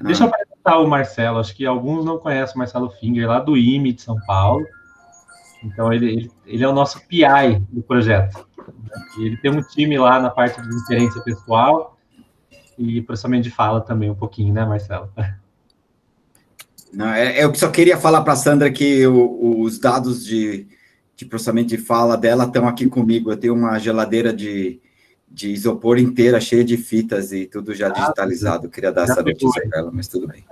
Deixa eu apresentar o Marcelo, acho que alguns não conhecem o Marcelo Finger, lá do IME de São Paulo. Então, ele é o nosso PI do projeto. E ele tem um time lá na parte de inferência pessoal e processamento de fala também um pouquinho, né, Marcelo? Não, eu só queria falar para a Sandra que os dados de processamento de fala dela estão aqui comigo. Eu tenho uma geladeira de isopor inteira, cheia de fitas e tudo já digitalizado. Eu queria dar essa notícia para ela, mas tudo bem.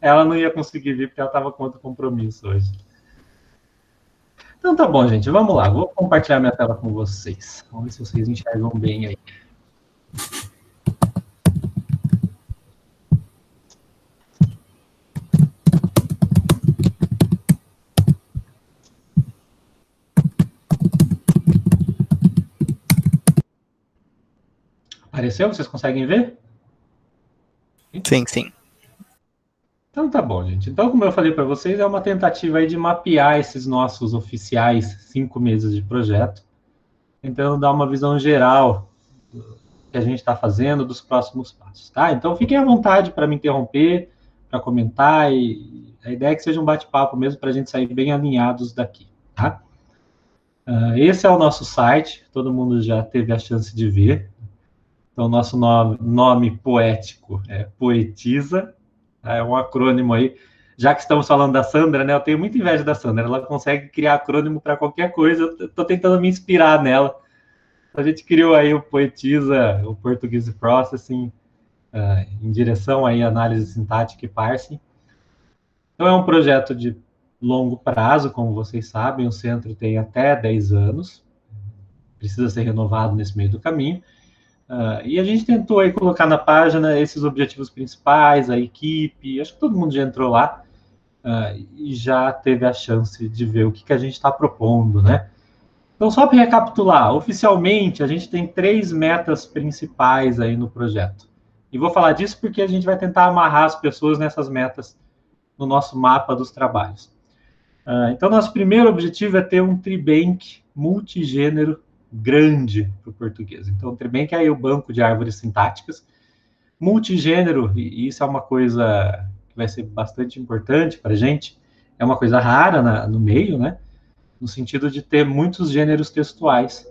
Ela não ia conseguir vir porque ela estava com outro compromisso hoje. Então tá bom, gente. Vamos lá. Vou compartilhar minha tela com vocês. Vamos ver se vocês enxergam bem aí. Apareceu? Vocês conseguem ver? Sim, sim. Então tá bom, gente. Então, como eu falei para vocês, é uma tentativa aí de mapear esses nossos oficiais 5 meses de projeto, tentando dar uma visão geral do que a gente está fazendo, dos próximos passos, tá? Então, fiquem à vontade para me interromper, para comentar, e a ideia é que seja um bate-papo mesmo para a gente sair bem alinhados daqui, tá? Esse é o nosso site, todo mundo já teve a chance de ver. Então, nosso nome poético é Poetiza, é um acrônimo aí. Já que estamos falando da Sandra, né? Eu tenho muita inveja da Sandra. Ela consegue criar acrônimo para qualquer coisa. Eu estou tentando me inspirar nela. A gente criou aí o Poetiza, o Portuguese Processing, em direção aí à análise sintática e parsing. Então, é um projeto de longo prazo, como vocês sabem. O centro tem até 10 anos. Precisa ser renovado nesse meio do caminho. E a gente tentou aí colocar na página esses objetivos principais, a equipe, acho que todo mundo já entrou lá e já teve a chance de ver o que a gente está propondo, né? Então, só para recapitular, oficialmente a gente tem 3 metas principais aí no projeto. E vou falar disso porque a gente vai tentar amarrar as pessoas nessas metas no nosso mapa dos trabalhos. Então, nosso primeiro objetivo é ter um tribank multigênero grande para o português. Então, o tribank é aí o banco de árvores sintáticas. Multigênero, e isso é uma coisa que vai ser bastante importante para a gente, é uma coisa rara no meio, né? No sentido de ter muitos gêneros textuais.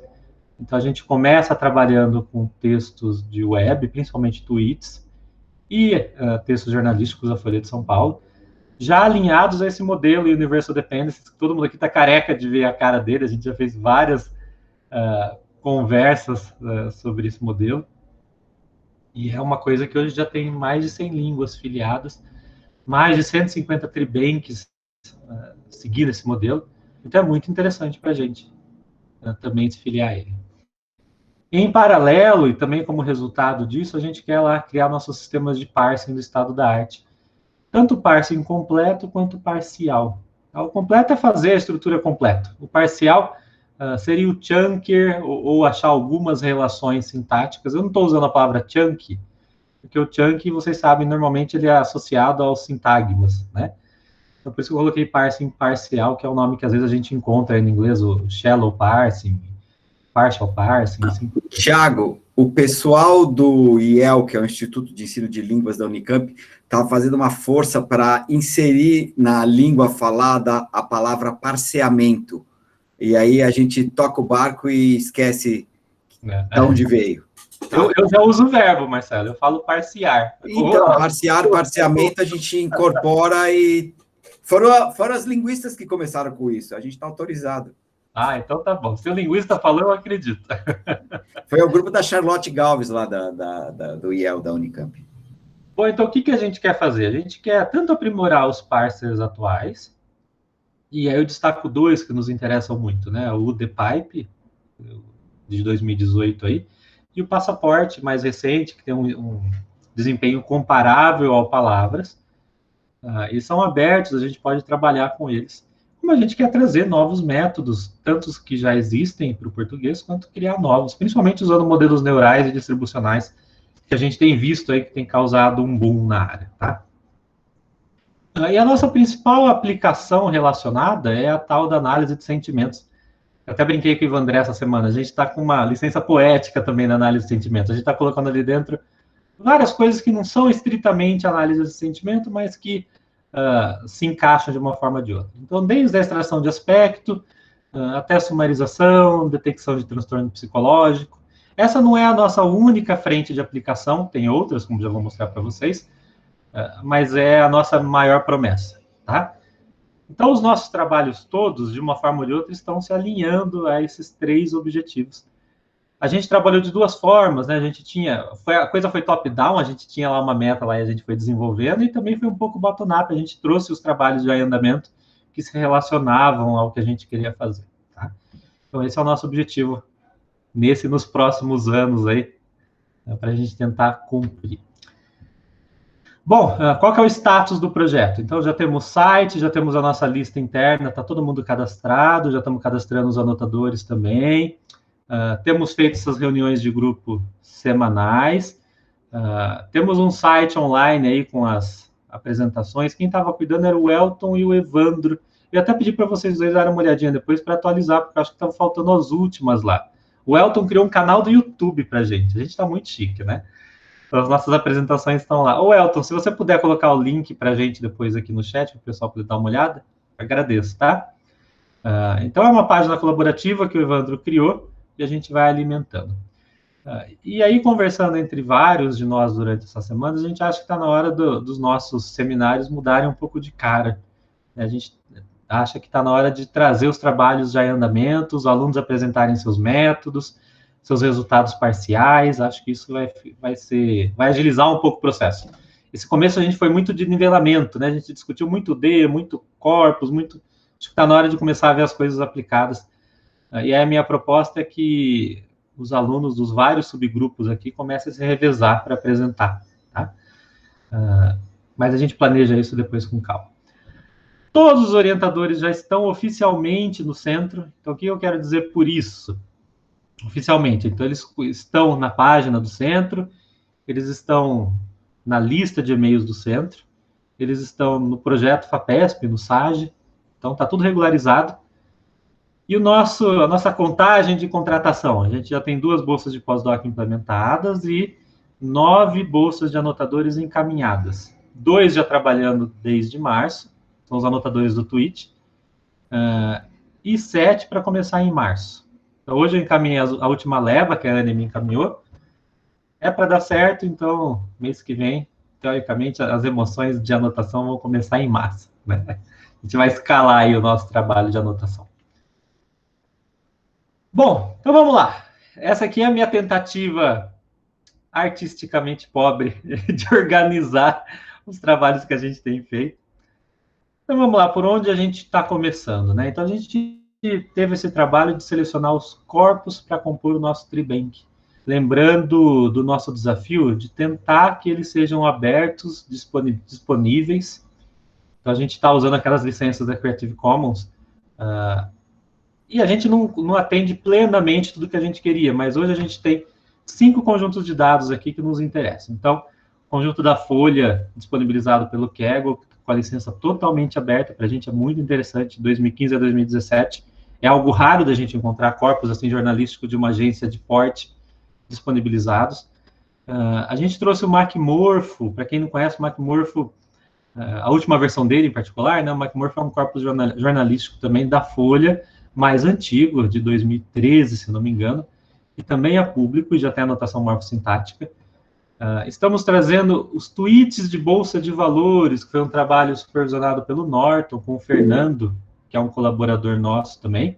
Então, a gente começa trabalhando com textos de web, principalmente tweets, e textos jornalísticos da Folha de São Paulo, já alinhados a esse modelo Universal Dependencies, que todo mundo aqui está careca de ver a cara dele, a gente já fez várias conversas sobre esse modelo, e é uma coisa que hoje já tem mais de 100 línguas filiadas, mais de 150 tribanks seguindo esse modelo, então é muito interessante para a gente também se filiar a ele. Em paralelo, e também como resultado disso, a gente quer lá criar nossos sistemas de parsing do estado da arte, tanto o parsing completo quanto o parcial. O completo é fazer a estrutura completa, o parcial seria o chunker, ou achar algumas relações sintáticas. Eu não estou usando a palavra chunk, porque o chunk, vocês sabem, normalmente ele é associado aos sintagmas, né? Então, por isso que eu coloquei parsing parcial, que é o nome que às vezes a gente encontra em inglês, o shallow parsing, partial parsing. Assim. Tiago, o pessoal do IEL, que é o Instituto de Ensino de Línguas da Unicamp, está fazendo uma força para inserir na língua falada a palavra parseamento. E aí a gente toca o barco e esquece de onde veio. Tá? Eu já uso o verbo, Marcelo, eu falo parciar. Então, parciar, parseamento, a gente incorpora e... Foram as linguistas que começaram com isso, a gente está autorizado. Então tá bom. Se o linguista falou, eu acredito. Foi o grupo da Charlotte Galvez, lá do IEL, da Unicamp. Bom, então o que a gente quer fazer? A gente quer tanto aprimorar os parsers atuais, e aí eu destaco 2 que nos interessam muito, né? O ThePipe, de 2018 aí, e o Passaporte, mais recente, que tem um desempenho comparável ao Palavras. Eles são abertos, a gente pode trabalhar com eles. Como a gente quer trazer novos métodos, tanto os que já existem para o português, quanto criar novos, principalmente usando modelos neurais e distribucionais, que a gente tem visto aí que tem causado um boom na área, tá? E a nossa principal aplicação relacionada é a tal da análise de sentimentos. Eu até brinquei com o Ivan André essa semana, a gente está com uma licença poética também na análise de sentimentos, a gente está colocando ali dentro várias coisas que não são estritamente análise de sentimento, mas que se encaixam de uma forma ou de outra. Então, desde a extração de aspecto, até sumarização, detecção de transtorno psicológico. Essa não é a nossa única frente de aplicação, tem outras, como já vou mostrar para vocês, mas é a nossa maior promessa, tá? Então, os nossos trabalhos todos, de uma forma ou de outra, estão se alinhando a esses 3 objetivos. A gente trabalhou de 2 formas, né? A coisa foi top-down, a gente tinha lá uma meta lá e a gente foi desenvolvendo, e também foi um pouco bottom-up, a gente trouxe os trabalhos de andamento que se relacionavam ao que a gente queria fazer, tá? Então, esse é o nosso objetivo nos próximos anos aí, para a gente tentar cumprir. Bom, qual que é o status do projeto? Então, já temos site, já temos a nossa lista interna, está todo mundo cadastrado, já estamos cadastrando os anotadores também. Temos feito essas reuniões de grupo semanais. Temos um site online aí com as apresentações. Quem estava cuidando era o Elton e o Evandro. Eu até pedi para vocês dois darem uma olhadinha depois para atualizar, porque eu acho que estavam faltando as últimas lá. O Elton criou um canal do YouTube para a gente. A gente está muito chique, né? Então, as nossas apresentações estão lá. Ô, Elton, se você puder colocar o link para a gente depois aqui no chat, para o pessoal poder dar uma olhada, agradeço, tá? Então, é uma página colaborativa que o Evandro criou e a gente vai alimentando. E aí, conversando entre vários de nós durante essas semanas, a gente acha que está na hora dos nossos seminários mudarem um pouco de cara. A gente acha que está na hora de trazer os trabalhos já em andamento, os alunos apresentarem seus métodos, seus resultados parciais. Acho que isso vai agilizar um pouco o processo. Esse começo a gente foi muito de nivelamento, né? A gente discutiu muito D, muito corpus, acho que está na hora de começar a ver as coisas aplicadas. E a minha proposta é que os alunos dos vários subgrupos aqui comecem a se revezar para apresentar, tá? Mas a gente planeja isso depois com calma. Todos os orientadores já estão oficialmente no centro. Então, o que eu quero dizer por isso? Oficialmente. Então, eles estão na página do centro, eles estão na lista de e-mails do centro, eles estão no projeto FAPESP, no SAGE. Então, está tudo regularizado. E a nossa contagem de contratação? A gente já tem 2 bolsas de pós-doc implementadas e 9 bolsas de anotadores encaminhadas. 2 já trabalhando desde março, são os anotadores do Twitch, e 7 para começar em março. Então, hoje eu encaminhei a última leva, que a Anne me encaminhou. É para dar certo, então, mês que vem, teoricamente, as emoções de anotação vão começar em massa, né? A gente vai escalar aí o nosso trabalho de anotação. Bom, então vamos lá. Essa aqui é a minha tentativa artisticamente pobre de organizar os trabalhos que a gente tem feito. Então vamos lá, por onde a gente está começando, né? Então a gente teve esse trabalho de selecionar os corpos para compor o nosso Tribank. Lembrando do nosso desafio de tentar que eles sejam abertos, disponíveis. Então a gente está usando aquelas licenças da Creative Commons, e a gente não atende plenamente tudo que a gente queria, mas hoje a gente tem 5 conjuntos de dados aqui que nos interessam. Então, o conjunto da Folha, disponibilizado pelo Kaggle, com a licença totalmente aberta, para a gente é muito interessante, de 2015 a 2017. É algo raro da gente encontrar corpos assim, jornalísticos de uma agência de porte disponibilizados. A gente trouxe o MacMorpho, para quem não conhece o MacMorpho, a última versão dele em particular, né, o MacMorpho é um corpus jornalístico também da Folha, mais antigo, de 2013, se não me engano, e também é público e já tem anotação morfossintática. Estamos trazendo os tweets de Bolsa de Valores, que foi um trabalho supervisionado pelo Norton, com o Fernando, que é um colaborador nosso também.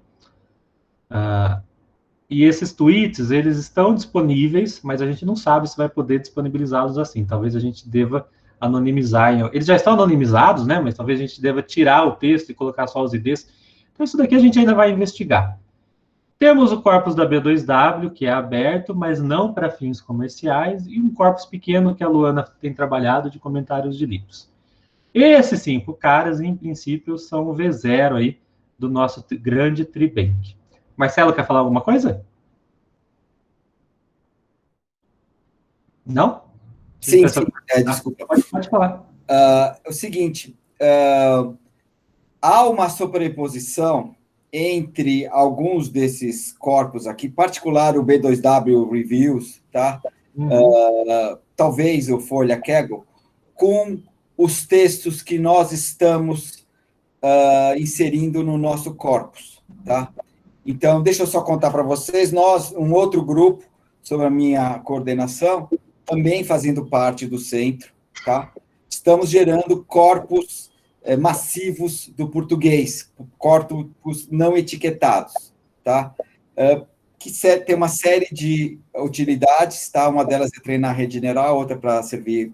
E esses tweets, eles estão disponíveis, mas a gente não sabe se vai poder disponibilizá-los assim. Talvez a gente deva anonimizar. Eles já estão anonimizados, né? Mas talvez a gente deva tirar o texto e colocar só os IDs. Então, isso daqui a gente ainda vai investigar. Temos o corpus da B2W, que é aberto, mas não para fins comerciais, e um corpus pequeno que a Luana tem trabalhado de comentários de livros. Esses 5 caras, em princípio, são o V0 aí do nosso grande Tribank. Marcelo, quer falar alguma coisa? Não? Sim, desculpa. Pode falar. É o seguinte, há uma sobreposição entre alguns desses corpos aqui, em particular o B2W Reviews, tá? talvez o Folha Kaggle, com os textos que nós estamos inserindo no nosso corpus, tá? Então, deixa eu só contar para vocês, um outro grupo, sob a minha coordenação, também fazendo parte do centro, tá? Estamos gerando corpos massivos do português, corpos não etiquetados, tá? Que tem uma série de utilidades, tá? Uma delas é treinar a rede neural, outra para servir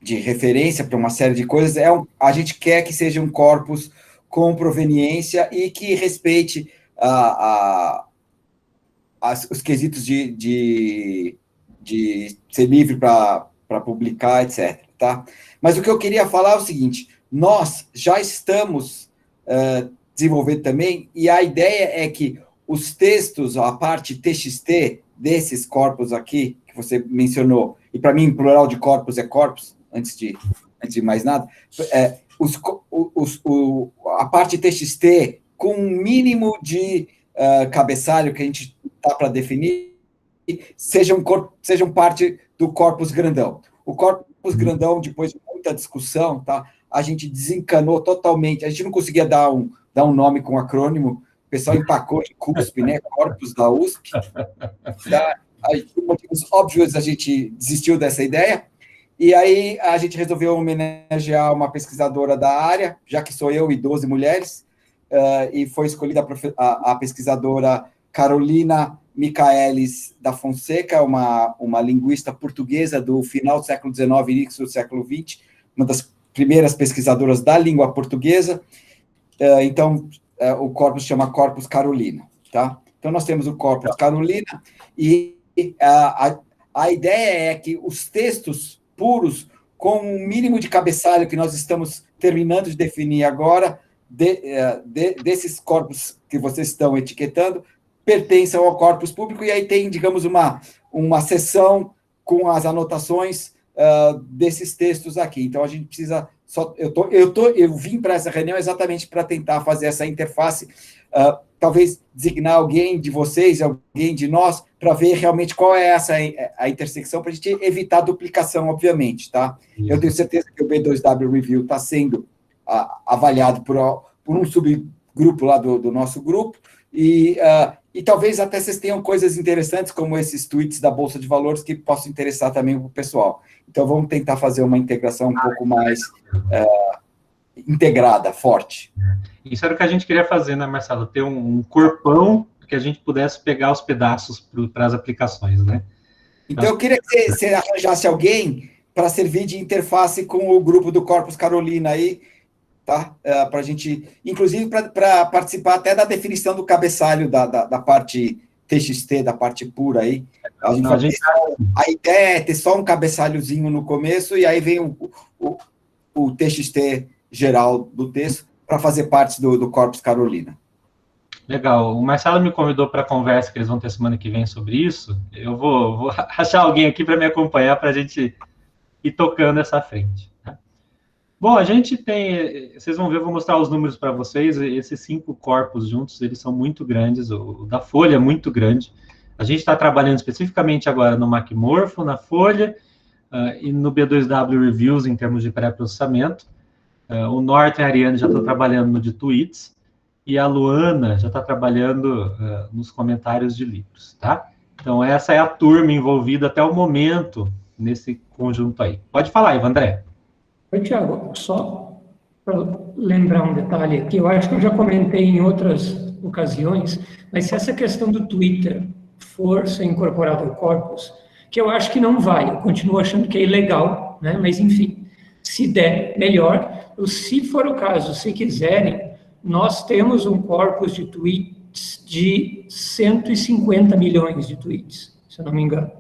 de referência para uma série de coisas. A gente quer que seja um corpus com proveniência e que respeite os quesitos de ser livre para publicar, etc. Tá? Mas o que eu queria falar é o seguinte, nós já estamos desenvolvendo também, e a ideia é que os textos, a parte TXT desses corpos aqui, que você mencionou, e para mim, plural de corpos é corpus, antes de mais nada, a parte TXT com um mínimo de cabeçalho que a gente está para definir, sejam parte do corpus grandão. O corpus grandão, depois de muita discussão, tá, a gente desencanou totalmente, a gente não conseguia dar um nome com acrônimo, o pessoal empacou de CUSP, né, corpus da USP, tá? Aí, por motivos óbvios, a gente desistiu dessa ideia, e aí a gente resolveu homenagear uma pesquisadora da área, já que sou eu e 12 mulheres, e foi escolhida a pesquisadora Carolina Michaelis da Fonseca, uma linguista portuguesa do final do século XIX e início do século XX, uma das primeiras pesquisadoras da língua portuguesa. Então, o corpus chama Corpus Carolina. Tá? Então, nós temos o Corpus Carolina, e a ideia é que os textos puros, com um mínimo de cabeçalho que nós estamos terminando de definir agora, desses corpos que vocês estão etiquetando, pertençam ao corpus público, e aí tem, digamos, uma seção com as anotações desses textos aqui. Então, a gente precisa... Eu vim para essa reunião exatamente para tentar fazer essa interface, talvez designar alguém de vocês, alguém de nós, para ver realmente qual é a intersecção, para a gente evitar duplicação, obviamente, tá? Isso. Eu tenho certeza que o B2W Review está sendo avaliado por um subgrupo lá do nosso grupo, e talvez até vocês tenham coisas interessantes, como esses tweets da Bolsa de Valores, que possam interessar também o pessoal. Então, vamos tentar fazer uma integração um pouco mais integrada, forte. Isso era o que a gente queria fazer, né, Marcelo? Ter um corpão que a gente pudesse pegar os pedaços para as aplicações, né? Então, eu queria que você arranjasse alguém para servir de interface com o grupo do Corpus Carolina aí, tá? Para a gente, inclusive, para participar até da definição do cabeçalho da parte TXT, da parte pura aí. A ideia é ter só um cabeçalhozinho no começo, e aí vem o TXT geral do texto para fazer parte do Corpus Carolina. Legal. O Marcelo me convidou para a conversa que eles vão ter semana que vem sobre isso. Eu vou achar alguém aqui para me acompanhar, para a gente ir tocando essa frente. Bom, a gente tem... Vocês vão ver, eu vou mostrar os números para vocês. Esses 5 corpos juntos, eles são muito grandes. O da Folha é muito grande. A gente está trabalhando especificamente agora no MacMorpho, na Folha, e no B2W Reviews, em termos de pré-processamento. O Norton e a Ariane já estão trabalhando no de tweets, e a Luana já está trabalhando nos comentários de livros, tá? Então, essa é a turma envolvida até o momento nesse conjunto aí. Pode falar, Ivan André. Oi, Tiago, só para lembrar um detalhe aqui, eu acho que eu já comentei em outras ocasiões, mas se essa questão do Twitter for ser incorporado ao corpus, que eu acho que não vai, eu continuo achando que é ilegal, né? Mas enfim, se der, melhor. Se for o caso, se quiserem, nós temos um corpus de tweets de 150 milhões de tweets, se eu não me engano,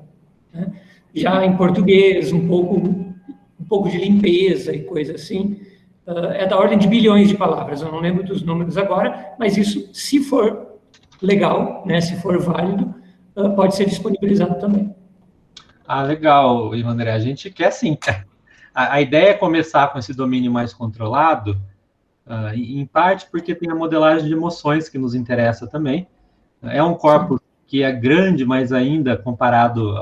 né? Já em português, um pouco de limpeza e coisa assim, é da ordem de bilhões de palavras, eu não lembro dos números agora, mas isso, se for legal, né, se for válido, pode ser disponibilizado também. Ah, legal, Ivan André, a gente quer sim. A ideia é começar com esse domínio mais controlado, em parte porque tem a modelagem de emoções que nos interessa também. É um corpo que é grande, mas ainda comparado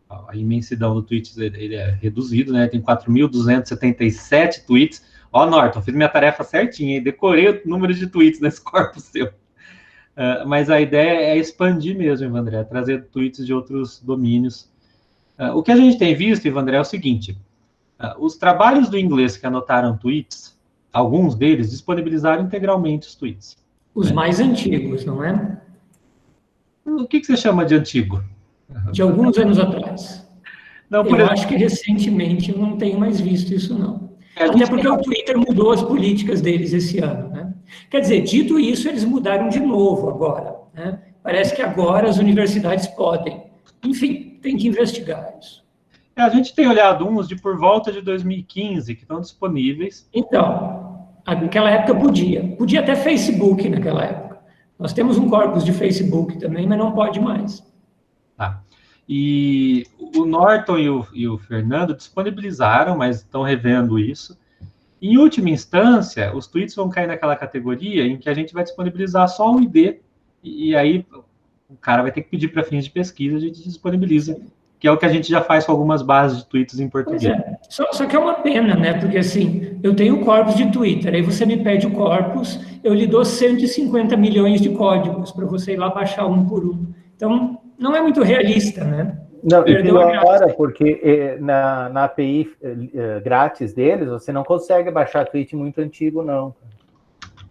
a imensidão do tweets ele é reduzido, né? Tem 4.277 tweets. Ó, Norton, fiz minha tarefa certinha, hein? Decorei o número de tweets nesse corpo seu. Mas a ideia é expandir mesmo, Evandré, trazer tweets de outros domínios. O que a gente tem visto, Evandré, é o seguinte: os trabalhos do inglês que anotaram tweets, alguns deles disponibilizaram integralmente os tweets. Os mais antigos, não é? O que você chama de antigo? De alguns anos atrás. Não, eu acho que recentemente eu não tenho mais visto isso, não. Até porque o Twitter mudou as políticas deles esse ano, né? Quer dizer, dito isso, eles mudaram de novo agora, né? Parece que agora as universidades podem. Enfim, tem que investigar isso. A gente tem olhado uns de por volta de 2015, que estão disponíveis. Então, naquela época podia. Podia até Facebook naquela época. Nós temos um corpus de Facebook também, mas não pode mais. Tá. E o Norton e o Fernando disponibilizaram, mas estão revendo isso. Em última instância, os tweets vão cair naquela categoria em que a gente vai disponibilizar só o ID, e aí o cara vai ter que pedir para fins de pesquisa, a gente disponibiliza, que é o que a gente já faz com algumas bases de tweets em português. Só que é uma pena, né? Porque assim, eu tenho corpus de Twitter, aí você me pede o corpus, eu lhe dou 150 milhões de códigos para você ir lá baixar um por um. Então, não é muito realista, né? Não, e pior, porque na API grátis deles, você não consegue baixar tweet muito antigo, não.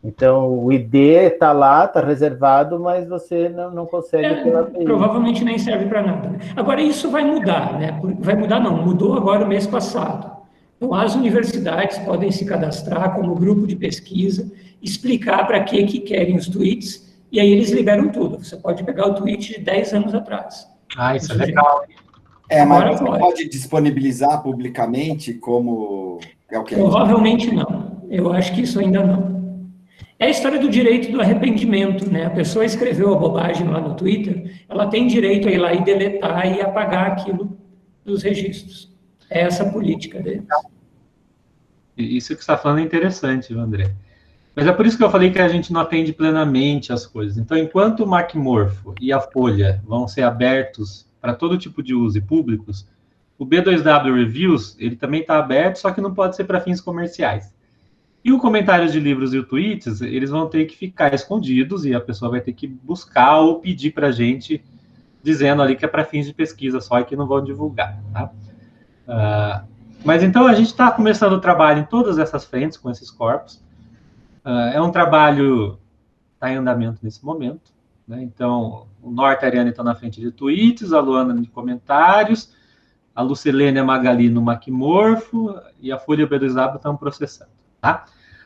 Então, o ID está lá, está reservado, mas você não consegue pela API. Provavelmente nem serve para nada. Agora, isso vai mudar, né? Vai mudar, não. Mudou agora o mês passado. Então, as universidades podem se cadastrar como grupo de pesquisa, explicar para que querem os tweets, e aí eles liberam tudo. Você pode pegar o tweet de 10 anos atrás. Isso é legal. Mas você pode disponibilizar publicamente como... é o que Provavelmente não. Eu acho que isso ainda não. É a história do direito do arrependimento, né? A pessoa escreveu a bobagem lá no Twitter, ela tem direito a ir lá e deletar e apagar aquilo dos registros. É essa a política deles. Isso que você está falando é interessante, André. Mas é por isso que eu falei que a gente não atende plenamente as coisas. Então, enquanto o Macmorpho e a Folha vão ser abertos para todo tipo de uso e públicos, o B2W Reviews, ele também está aberto, só que não pode ser para fins comerciais. E o comentários de livros e o tweets, eles vão ter que ficar escondidos e a pessoa vai ter que buscar ou pedir para a gente, dizendo ali que é para fins de pesquisa só e que não vão divulgar, tá? Mas então a gente está começando o trabalho em todas essas frentes com esses corpos. É um trabalho que está em andamento nesse momento, né? Então, o Norte e a Ariane estão na frente de tweets, a Luana de comentários, a Lucilene e a Magali no Macmorpho, e a Folha e o B2W estão processando, tá?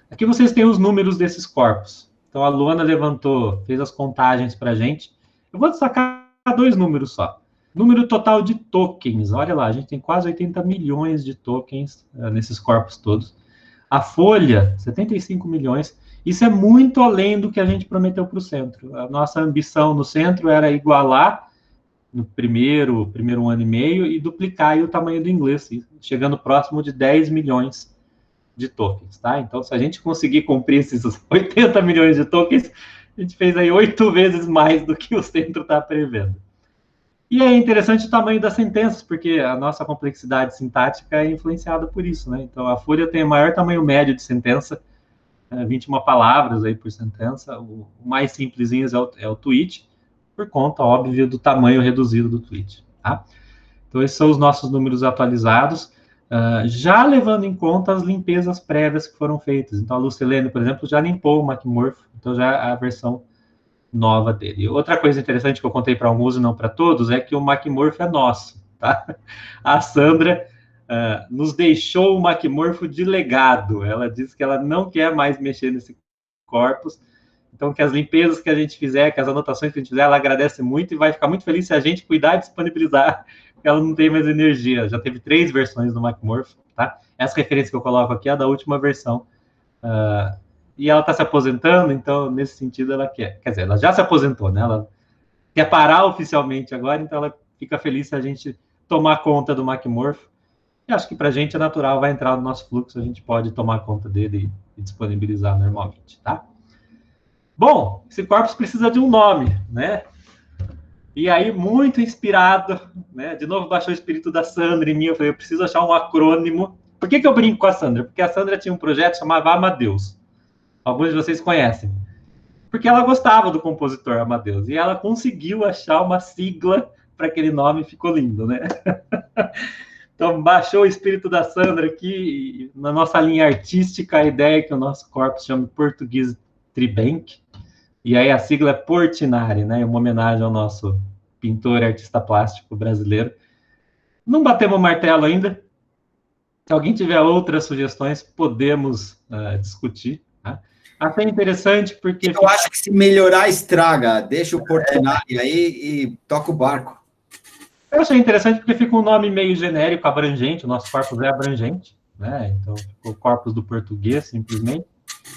Aqui vocês têm os números desses corpos. Então, a Luana fez as contagens para a gente. Eu vou destacar 2 números só. Número total de tokens, olha lá, a gente tem quase 80 milhões de tokens nesses corpos todos. A Folha, 75 milhões. Isso é muito além do que a gente prometeu para o centro. A nossa ambição no centro era igualar no primeiro 1 ano e meio e duplicar aí o tamanho do inglês, chegando próximo de 10 milhões de tokens, tá? Então, se a gente conseguir cumprir esses 80 milhões de tokens, a gente fez aí 8 vezes mais do que o centro está prevendo. E é interessante o tamanho das sentenças, porque a nossa complexidade sintática é influenciada por isso, né? Então, a Folha tem o maior tamanho médio de sentença, 21 palavras aí por sentença. O mais simplesinho é o tweet, por conta, óbvio, do tamanho reduzido do tweet, tá? Então, esses são os nossos números atualizados, já levando em conta as limpezas prévias que foram feitas. Então, a Lucilene, por exemplo, já limpou o Macmorpho, então já é a versão nova dele. Outra coisa interessante que eu contei para alguns e não para todos é que o Macmorpho é nosso, tá? A Sandra nos deixou o Macmorpho de legado. Ela disse que ela não quer mais mexer nesse corpus, então que as limpezas que a gente fizer, que as anotações que a gente fizer, ela agradece muito e vai ficar muito feliz se a gente cuidar e disponibilizar, porque ela não tem mais energia. Já teve 3 versões do Macmorpho, tá? Essa referência que eu coloco aqui é a da última versão. E ela está se aposentando, então, nesse sentido, ela quer dizer, ela já se aposentou, né? Ela quer parar oficialmente agora, então ela fica feliz se a gente tomar conta do Macmorpho. E acho que para a gente é natural, vai entrar no nosso fluxo, a gente pode tomar conta dele e disponibilizar normalmente, tá? Bom, esse corpus precisa de um nome, né? E aí, muito inspirado, né? De novo baixou o espírito da Sandra em mim. Eu falei, eu preciso achar um acrônimo. Por que eu brinco com a Sandra? Porque a Sandra tinha um projeto chamado Amadeus. Alguns de vocês conhecem. Porque ela gostava do compositor Amadeus. E ela conseguiu achar uma sigla para aquele nome, ficou lindo, né? Então, baixou o espírito da Sandra aqui. Na nossa linha artística, a ideia é que o nosso corpo se chame Português Tribank. E aí a sigla é Portinari, né? Uma homenagem ao nosso pintor e artista plástico brasileiro. Não batemos o martelo ainda. Se alguém tiver outras sugestões, podemos discutir. Tá? Achei interessante porque... Eu acho que se melhorar, estraga. Deixa o Portinari aí e toca o barco. Eu achei interessante porque fica um nome meio genérico, abrangente. O nosso corpus é abrangente, né? Então ficou Corpus do Português, simplesmente.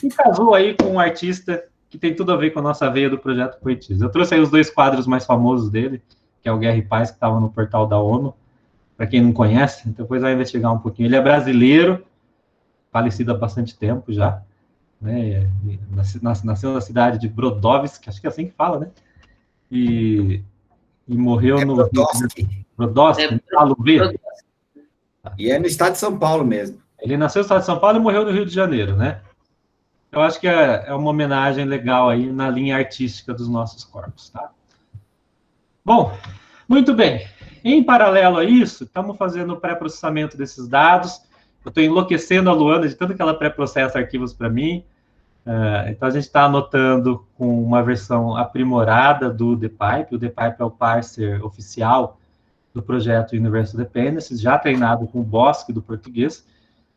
E casou aí com um artista que tem tudo a ver com a nossa veia do Projeto Poetiza. Eu trouxe aí os 2 quadros mais famosos dele, que é o Guerra e Paz, que estava no portal da ONU, para quem não conhece, depois vai investigar um pouquinho. Ele é brasileiro, falecido há bastante tempo já, né? Nasceu na cidade de Brodowski, acho que é assim que fala, né? E morreu no... Brodowski, Paulo V. E é no estado de São Paulo mesmo. Ele nasceu no estado de São Paulo e morreu no Rio de Janeiro, né? Eu acho que é uma homenagem legal aí na linha artística dos nossos corpos, tá? Bom, muito bem. Em paralelo a isso, estamos fazendo o pré-processamento desses dados. Eu estou enlouquecendo a Luana de tanto que ela pré-processa arquivos para mim. Então, a gente está anotando com uma versão aprimorada do ThePipe. O ThePipe é o parser oficial do projeto Universal Dependencies, já treinado com o Bosque do português.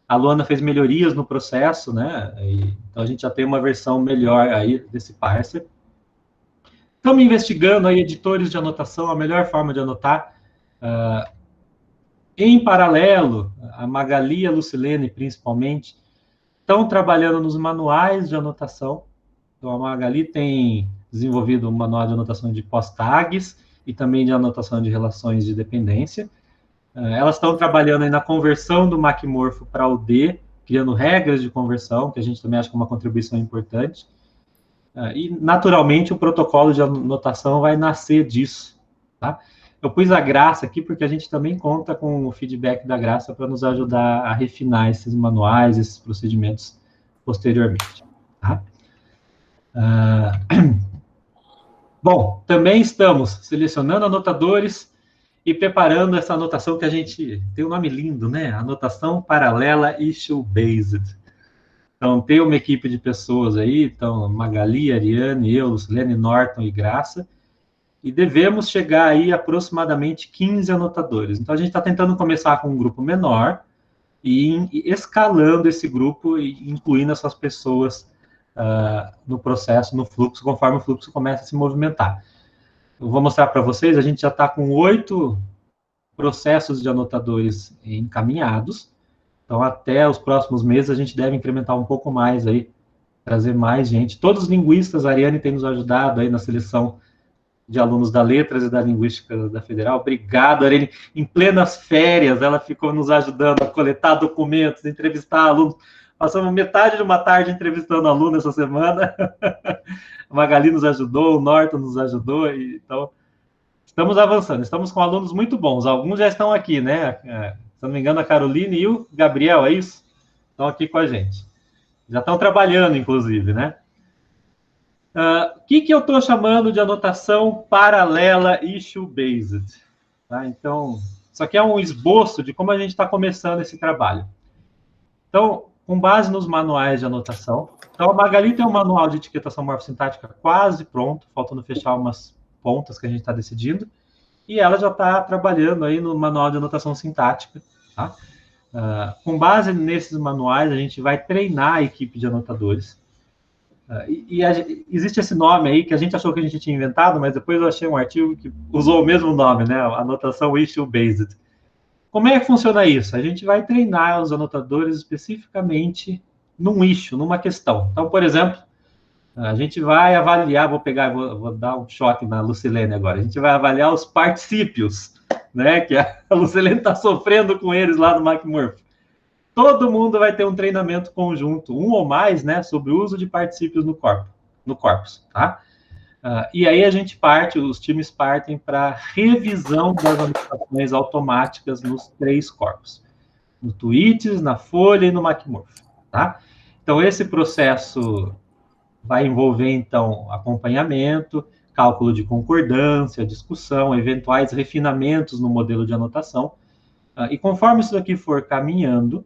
A Luana fez melhorias no processo, né? Então, a gente já tem uma versão melhor aí desse parser. Estamos investigando aí editores de anotação, a melhor forma de anotar. Em paralelo, a Magali e a Lucilene, principalmente, estão trabalhando nos manuais de anotação. Então, a Magali tem desenvolvido um manual de anotação de post-tags e também de anotação de relações de dependência. Elas estão trabalhando aí na conversão do Macmorfo para o D, criando regras de conversão, que a gente também acha que é uma contribuição importante. E, naturalmente, o protocolo de anotação vai nascer disso. Tá? Eu pus a Graça aqui porque a gente também conta com o feedback da Graça para nos ajudar a refinar esses manuais, esses procedimentos posteriormente. Tá? Bom, também estamos selecionando anotadores e preparando essa anotação que a gente... Tem um nome lindo, né? Anotação paralela issue-based. Então, tem uma equipe de pessoas aí, então, Magali, Ariane, eu, Lucilene, Norton e Graça, e devemos chegar aí a aproximadamente 15 anotadores. Então, a gente está tentando começar com um grupo menor e escalando esse grupo e incluindo essas pessoas no processo, no fluxo, conforme o fluxo começa a se movimentar. Eu vou mostrar para vocês, a gente já está com 8 processos de anotadores encaminhados. Então, até os próximos meses, a gente deve incrementar um pouco mais aí, trazer mais gente. Todos os linguistas, a Ariane tem nos ajudado aí na seleção de alunos da Letras e da Linguística da Federal. Obrigado, Ariane. Em plenas férias, ela ficou nos ajudando a coletar documentos, entrevistar alunos. Passamos metade de uma tarde entrevistando alunos essa semana. A Magali nos ajudou, o Norton nos ajudou. Então, estamos avançando. Estamos com alunos muito bons. Alguns já estão aqui, né? Se não me engano, a Caroline e o Gabriel, é isso? Estão aqui com a gente. Já estão trabalhando, inclusive, né? O que eu estou chamando de anotação paralela issue-based? Tá? Então, isso aqui é um esboço de como a gente está começando esse trabalho. Então, com base nos manuais de anotação. Então, a Magali tem um manual de etiquetação morfossintática quase pronto, faltando fechar umas pontas que a gente está decidindo. E ela já está trabalhando aí no manual de anotação sintática. Tá? Com base nesses manuais, a gente vai treinar a equipe de anotadores. Existe esse nome aí, que a gente achou que a gente tinha inventado, mas depois eu achei um artigo que usou o mesmo nome, né? Anotação issue-based. Como é que funciona isso? A gente vai treinar os anotadores especificamente num issue, numa questão. Então, por exemplo, a gente vai avaliar, vou dar um choque na Lucilene agora, a gente vai avaliar os particípios, né, que a Lucilene está sofrendo com eles lá no Macmorph. Todo mundo vai ter um treinamento conjunto, um ou mais, né, sobre o uso de particípios no corpus, tá? E aí a gente os times partem para revisão das anotações automáticas nos 3 corpos. No Tweets, na Folha e no McMurphy, tá? Então, esse processo vai envolver, então, acompanhamento, cálculo de concordância, discussão, eventuais refinamentos no modelo de anotação. E conforme isso daqui for caminhando,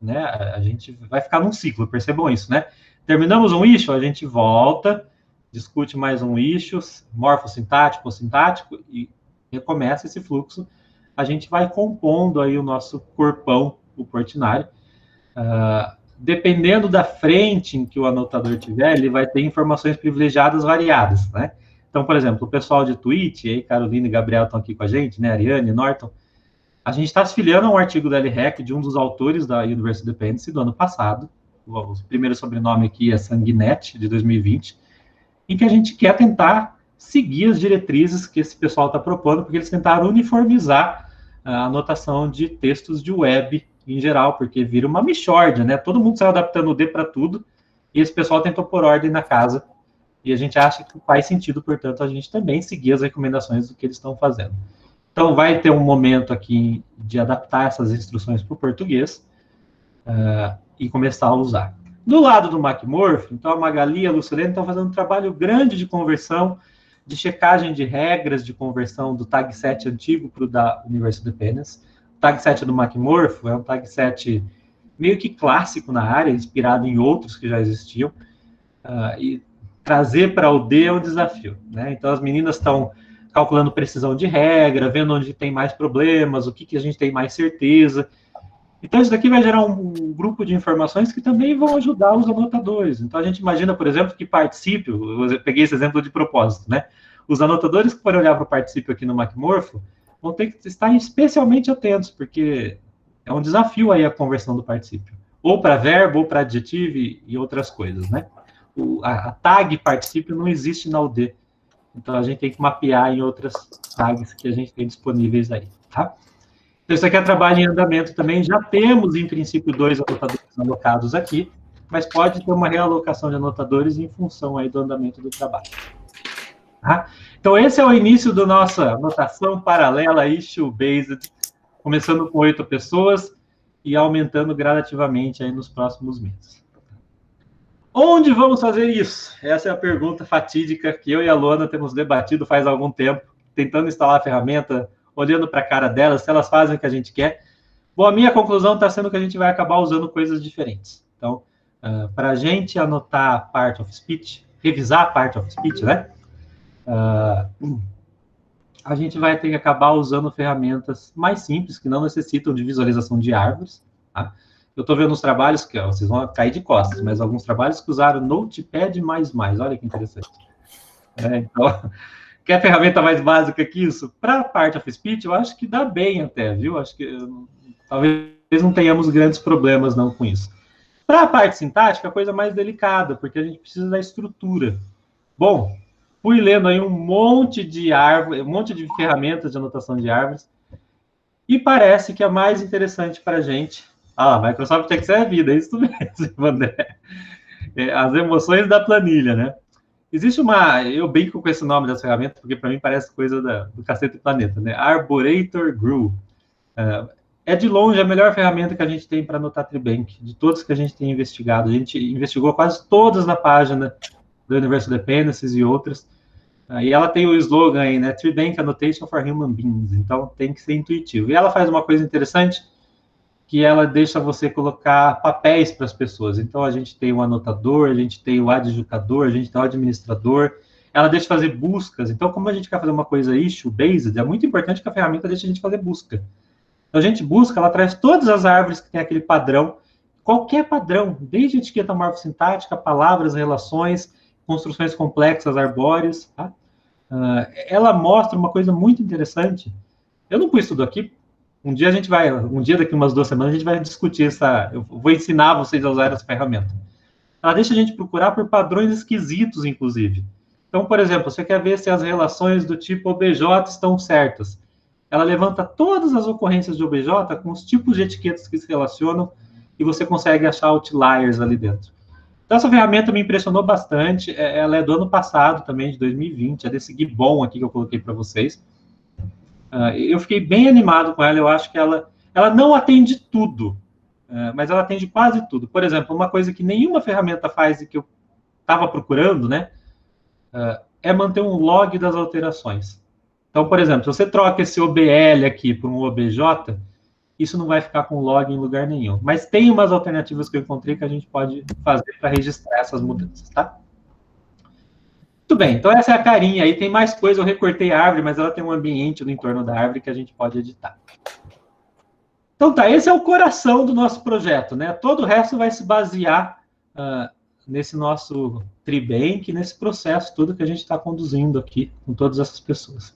né, a gente vai ficar num ciclo, percebam isso, né? Terminamos um issue, a gente volta, discute mais um issue, morfossintático ou sintático, e recomeça esse fluxo. A gente vai compondo aí o nosso corpão, o Portinari. Dependendo da frente em que o anotador tiver, ele vai ter informações privilegiadas variadas, né? Então, por exemplo, o pessoal de tweet, aí Carolina e Gabriel estão aqui com a gente, né? Ariane, Norton, a gente está se filiando a um artigo da LREC de um dos autores da Universal Dependency do ano passado, o primeiro sobrenome aqui é Sanguinetti, de 2020, em que a gente quer tentar seguir as diretrizes que esse pessoal está propondo, porque eles tentaram uniformizar a anotação de textos de web em geral, porque vira uma mixórdia, né? Todo mundo saiu adaptando o D para tudo, e esse pessoal tentou pôr ordem na casa, e a gente acha que faz sentido, portanto, a gente também seguir as recomendações do que eles estão fazendo. Então, vai ter um momento aqui de adaptar essas instruções para o português e começar a usar. Do lado do McMurphy, então, a Magali e a Lucilene estão fazendo um trabalho grande de conversão, de checagem de regras de conversão do tag set antigo para o da Universal Dependence. O tag set do McMurphy é um tag set meio que clássico na área, inspirado em outros que já existiam, e trazer para o D é um desafio, né? Então, as meninas estão calculando precisão de regra, vendo onde tem mais problemas, o que a gente tem mais certeza. Então, isso daqui vai gerar um grupo de informações que também vão ajudar os anotadores. Então, a gente imagina, por exemplo, que particípio, eu peguei esse exemplo de propósito, né? Os anotadores que forem olhar para o particípio aqui no McMurphy vão ter que estar especialmente atentos, porque é um desafio aí a conversão do particípio. Ou para verbo, ou para adjetivo e outras coisas, né? A tag particípio não existe na UD. Então, a gente tem que mapear em outras tags que a gente tem disponíveis aí, tá? Então, isso aqui é trabalho em andamento também. Já temos, em princípio, 2 anotadores alocados aqui, mas pode ter uma realocação de anotadores em função aí do andamento do trabalho. Tá? Então, esse é o início da nossa anotação paralela issue-based, começando com 8 pessoas e aumentando gradativamente aí nos próximos meses. Onde vamos fazer isso? Essa é a pergunta fatídica que eu e a Luana temos debatido faz algum tempo, tentando instalar a ferramenta, olhando para a cara delas, se elas fazem o que a gente quer. Bom, a minha conclusão está sendo que a gente vai acabar usando coisas diferentes. Então, para a gente anotar part of speech, revisar part of speech, né? A gente vai ter que acabar usando ferramentas mais simples, que não necessitam de visualização de árvores, tá? Eu estou vendo uns trabalhos que vocês vão cair de costas, mas alguns trabalhos que usaram Notepad++. Olha que interessante. Então, quer ferramenta mais básica que isso? Para a part of speech, eu acho que dá bem até, viu? Acho que talvez não tenhamos grandes problemas não com isso. Para a parte sintática, a coisa mais delicada, porque a gente precisa da estrutura. Bom, fui lendo aí um monte de ferramentas de anotação de árvores, e parece que a mais interessante para a gente... Microsoft Excel é vida, é isso mesmo, André. As emoções da planilha, né? Existe eu brinco com esse nome das ferramentas, porque para mim parece coisa do Cacete Planeta, né? Arborator Grew. É de longe a melhor ferramenta que a gente tem para anotar Tribank, de todos que a gente tem investigado. A gente investigou quase todas na página do Universal Dependencies e outras. E ela tem o slogan aí, né? Tribank Annotation for Human Beings. Então tem que ser intuitivo. E ela faz uma coisa interessante, que ela deixa você colocar papéis para as pessoas. Então, a gente tem o anotador, a gente tem o adjudicador, a gente tem o administrador. Ela deixa fazer buscas. Então, como a gente quer fazer uma coisa issue-based, é muito importante que a ferramenta deixe a gente fazer busca. Então, a gente busca, ela traz todas as árvores que tem aquele padrão, qualquer padrão, desde etiqueta morfossintática, palavras, relações, construções complexas, arbóreas. Tá? Ela mostra uma coisa muito interessante. Eu não pus tudo aqui. Um dia daqui umas 2 semanas, a gente vai discutir eu vou ensinar vocês a usar essa ferramenta. Ela deixa a gente procurar por padrões esquisitos, inclusive. Então, por exemplo, você quer ver se as relações do tipo OBJ estão certas. Ela levanta todas as ocorrências de OBJ com os tipos de etiquetas que se relacionam e você consegue achar outliers ali dentro. Então, Então, essa ferramenta me impressionou bastante. Ela é do ano passado também, de 2020, é desse Gibbon aqui que eu coloquei para vocês. Eu fiquei bem animado com ela. Eu acho que ela não atende tudo, mas ela atende quase tudo. Por exemplo, uma coisa que nenhuma ferramenta faz e que eu estava procurando, né, é manter um log das alterações. Então, por exemplo, se você troca esse OBL aqui por um OBJ, isso não vai ficar com log em lugar nenhum. Mas tem umas alternativas que eu encontrei que a gente pode fazer para registrar essas mudanças, tá? Muito bem, então essa é a carinha aí. Tem mais coisa, eu recortei a árvore, mas ela tem um ambiente no entorno da árvore que a gente pode editar. Então tá, esse é o coração do nosso projeto, né? Todo o resto vai se basear nesse nosso Tribank, nesse processo todo que a gente está conduzindo aqui com todas essas pessoas.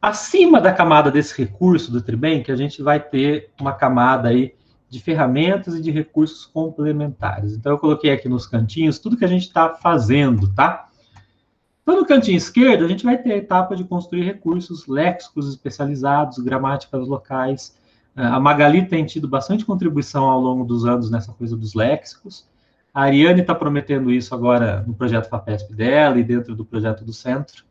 Acima da camada desse recurso do Tribank, a gente vai ter uma camada aí de ferramentas e de recursos complementares. Então, eu coloquei aqui nos cantinhos tudo que a gente está fazendo, tá? Então, no cantinho esquerdo, a gente vai ter a etapa de construir recursos léxicos especializados, gramáticas locais. A Magali tem tido bastante contribuição ao longo dos anos nessa coisa dos léxicos. A Ariane está prometendo isso agora no projeto FAPESP dela e dentro do projeto do centro.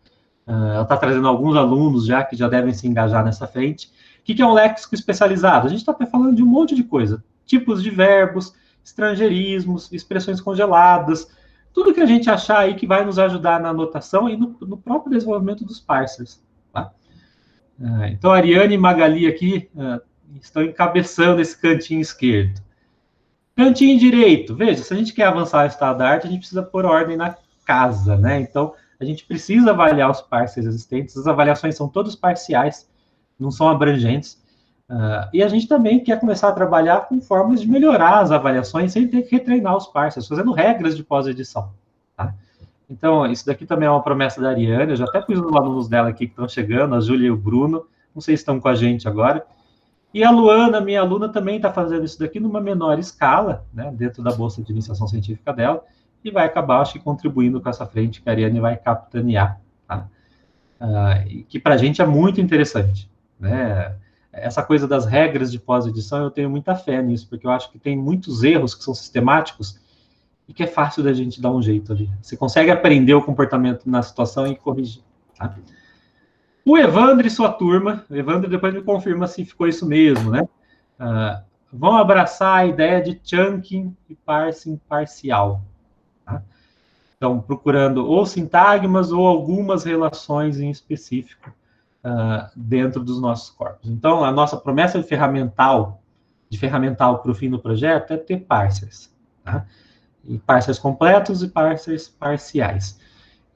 Ela está trazendo alguns alunos já que já devem se engajar nessa frente. O que é um léxico especializado? A gente está falando de um monte de coisa. Tipos de verbos, estrangeirismos, expressões congeladas, tudo que a gente achar aí que vai nos ajudar na anotação e no próprio desenvolvimento dos parsers. Tá? Então, a Ariane e Magali aqui estão encabeçando esse cantinho esquerdo. Cantinho direito. Veja, se a gente quer avançar o estado da arte, a gente precisa pôr ordem na casa, né? Então, a gente precisa avaliar os parsers existentes. As avaliações são todas parciais, não são abrangentes. E a gente também quer começar a trabalhar com formas de melhorar as avaliações sem ter que retreinar os parsers, fazendo regras de pós-edição. Tá? Então, isso daqui também é uma promessa da Ariane. Eu já até pus os alunos dela aqui que estão chegando, a Júlia e o Bruno. Não sei se estão com a gente agora. E a Luana, minha aluna, também está fazendo isso daqui numa menor escala, né, dentro da bolsa de iniciação científica dela, e vai acabar, acho que, contribuindo com essa frente que a Ariane vai capitanear, tá? Que para a gente é muito interessante, né? Essa coisa das regras de pós-edição, eu tenho muita fé nisso, porque eu acho que tem muitos erros que são sistemáticos e que é fácil da gente dar um jeito ali. Você consegue aprender o comportamento na situação e corrigir, tá? O Evandro e sua turma, o Evandro depois me confirma se ficou isso mesmo, né? Vão abraçar a ideia de chunking e parsing parcial. Tá? Então, procurando ou sintagmas ou algumas relações em específico dentro dos nossos corpos. Então, a nossa promessa de ferramental para o fim do projeto é ter parsers. Tá? E parsers completos e parsers parciais.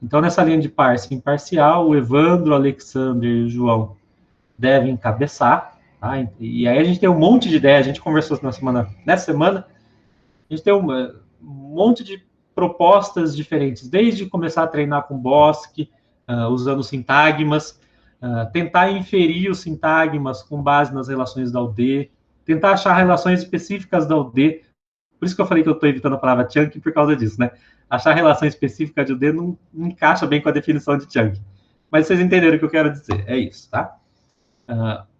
Então, nessa linha de parsing parcial, o Evandro, o Alexander e o João devem encabeçar. Tá? E aí a gente tem um monte de ideias. A gente conversou nessa semana, a gente tem um monte de propostas diferentes, desde começar a treinar com Bosque, usando sintagmas, tentar inferir os sintagmas com base nas relações da UD, tentar achar relações específicas da UD. Por isso que eu falei que eu estou evitando a palavra chunk por causa disso, né? Achar relação específica de UD não encaixa bem com a definição de chunk. Mas vocês entenderam o que eu quero dizer. É isso, tá?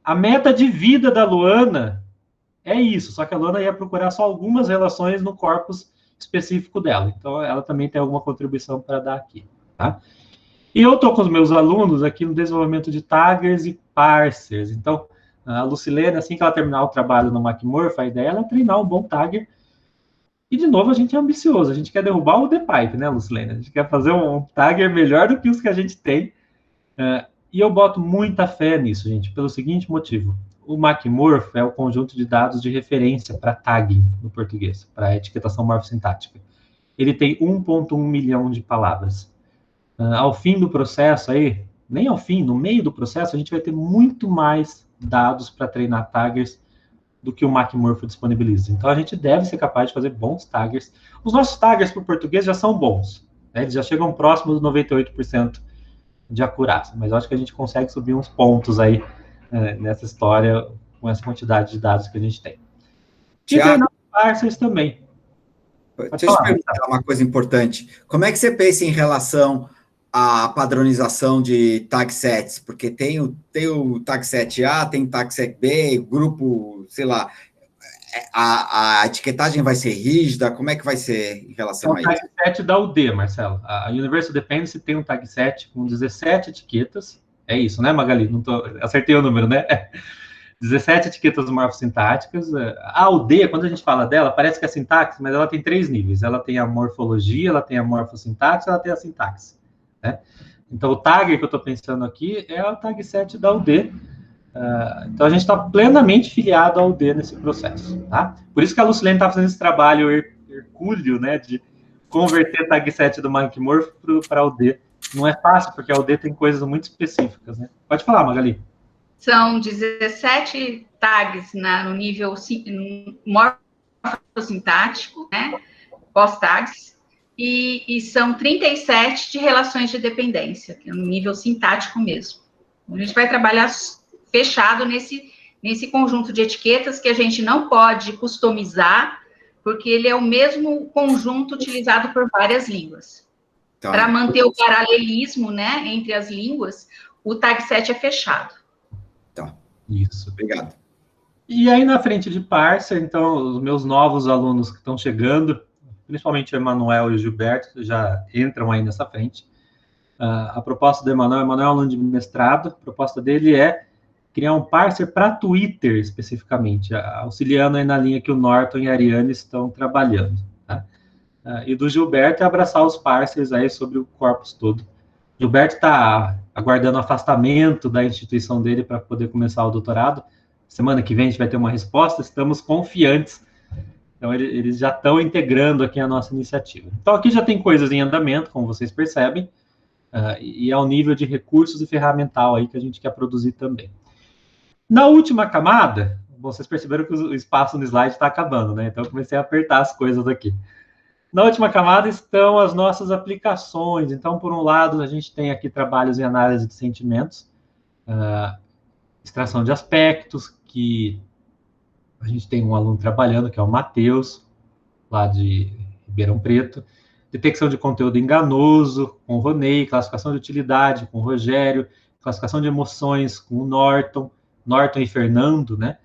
A meta de vida da Luana é isso, só que a Luana ia procurar só algumas relações no corpus específico dela. Então, ela também tem alguma contribuição para dar aqui, tá? E eu estou com os meus alunos aqui no desenvolvimento de taggers e parsers. Então, a Lucilene, assim que ela terminar o trabalho no MacMorph, a ideia é treinar um bom tagger. E, de novo, a gente é ambicioso. A gente quer derrubar o ThePipe, né, Lucilene? A gente quer fazer um tagger melhor do que os que a gente tem. E eu boto muita fé nisso, gente, pelo seguinte motivo. O MacMorph é o conjunto de dados de referência para tagging no português, para etiquetação morfossintática. Ele tem 1,1 milhão de palavras. Ao fim do processo aí, nem ao fim, no meio do processo, a gente vai ter muito mais dados para treinar taggers do que o MacMorph disponibiliza. Então, a gente deve ser capaz de fazer bons taggers. Os nossos taggers para o português já são bons, né? Eles já chegam próximos do 98% de acurácia, mas eu acho que a gente consegue subir uns pontos aí nessa história com essa quantidade de dados que a gente tem. E treinar parsers também. Deixa eu te perguntar uma coisa importante. Como é que você pensa em relação à padronização de tag sets? Porque tem o tag set A, tem o tag set B, grupo, sei lá. a etiquetagem vai ser rígida? Como é que vai ser em relação a isso? É o tag set da UD, Marcelo. A Universal Dependency tem um tag set com 17 etiquetas. É isso, né, Magali? Acertei o número, né? 17 etiquetas morfossintáticas. A UD, quando a gente fala dela, parece que é sintaxe, mas ela tem 3 níveis. Ela tem a morfologia, ela tem a morfossintaxe, ela tem a sintaxe. Né? Então, o tag que eu estou pensando aqui é o tag set da UD. Então, a gente está plenamente filiado ao UD nesse processo. Tá? Por isso que a Lucilene está fazendo esse trabalho hercúleo, né, de converter tag set do MonkeyMorph para a UD. Não é fácil, porque a UD tem coisas muito específicas. Né? Pode falar, Magali. São 17 tags no nível morfossintático, né, pós-tags, e são 37 de relações de dependência, que é no nível sintático mesmo. A gente vai trabalhar fechado nesse conjunto de etiquetas que a gente não pode customizar, porque ele é o mesmo conjunto utilizado por várias línguas. Tá. Para manter o paralelismo, né, entre as línguas, o tag set é fechado. Tá. Isso. Obrigado. E aí, na frente de parser, então, os meus novos alunos que estão chegando, principalmente o Emanuel e o Gilberto, já entram aí nessa frente. A proposta do Emanuel é um aluno de mestrado, a proposta dele é criar um parser para Twitter, especificamente, auxiliando aí na linha que o Norton e a Ariane estão trabalhando. Tá? E do Gilberto é abraçar os parsers aí sobre o corpus todo. O Gilberto está aguardando afastamento da instituição dele para poder começar o doutorado. Semana que vem a gente vai ter uma resposta, estamos confiantes. Então, eles já estão integrando aqui a nossa iniciativa. Então, aqui já tem coisas em andamento, como vocês percebem, e é o nível de recursos e ferramental aí que a gente quer produzir também. Na última camada, vocês perceberam que o espaço no slide está acabando, né? Então, eu comecei a apertar as coisas aqui. Na última camada estão as nossas aplicações. Então, por um lado, a gente tem aqui trabalhos em análise de sentimentos, extração de aspectos, que a gente tem um aluno trabalhando, que é o Matheus, lá de Ribeirão Preto, detecção de conteúdo enganoso, com o Ronei, classificação de utilidade, com o Rogério, classificação de emoções, com o Norton e Fernando, né?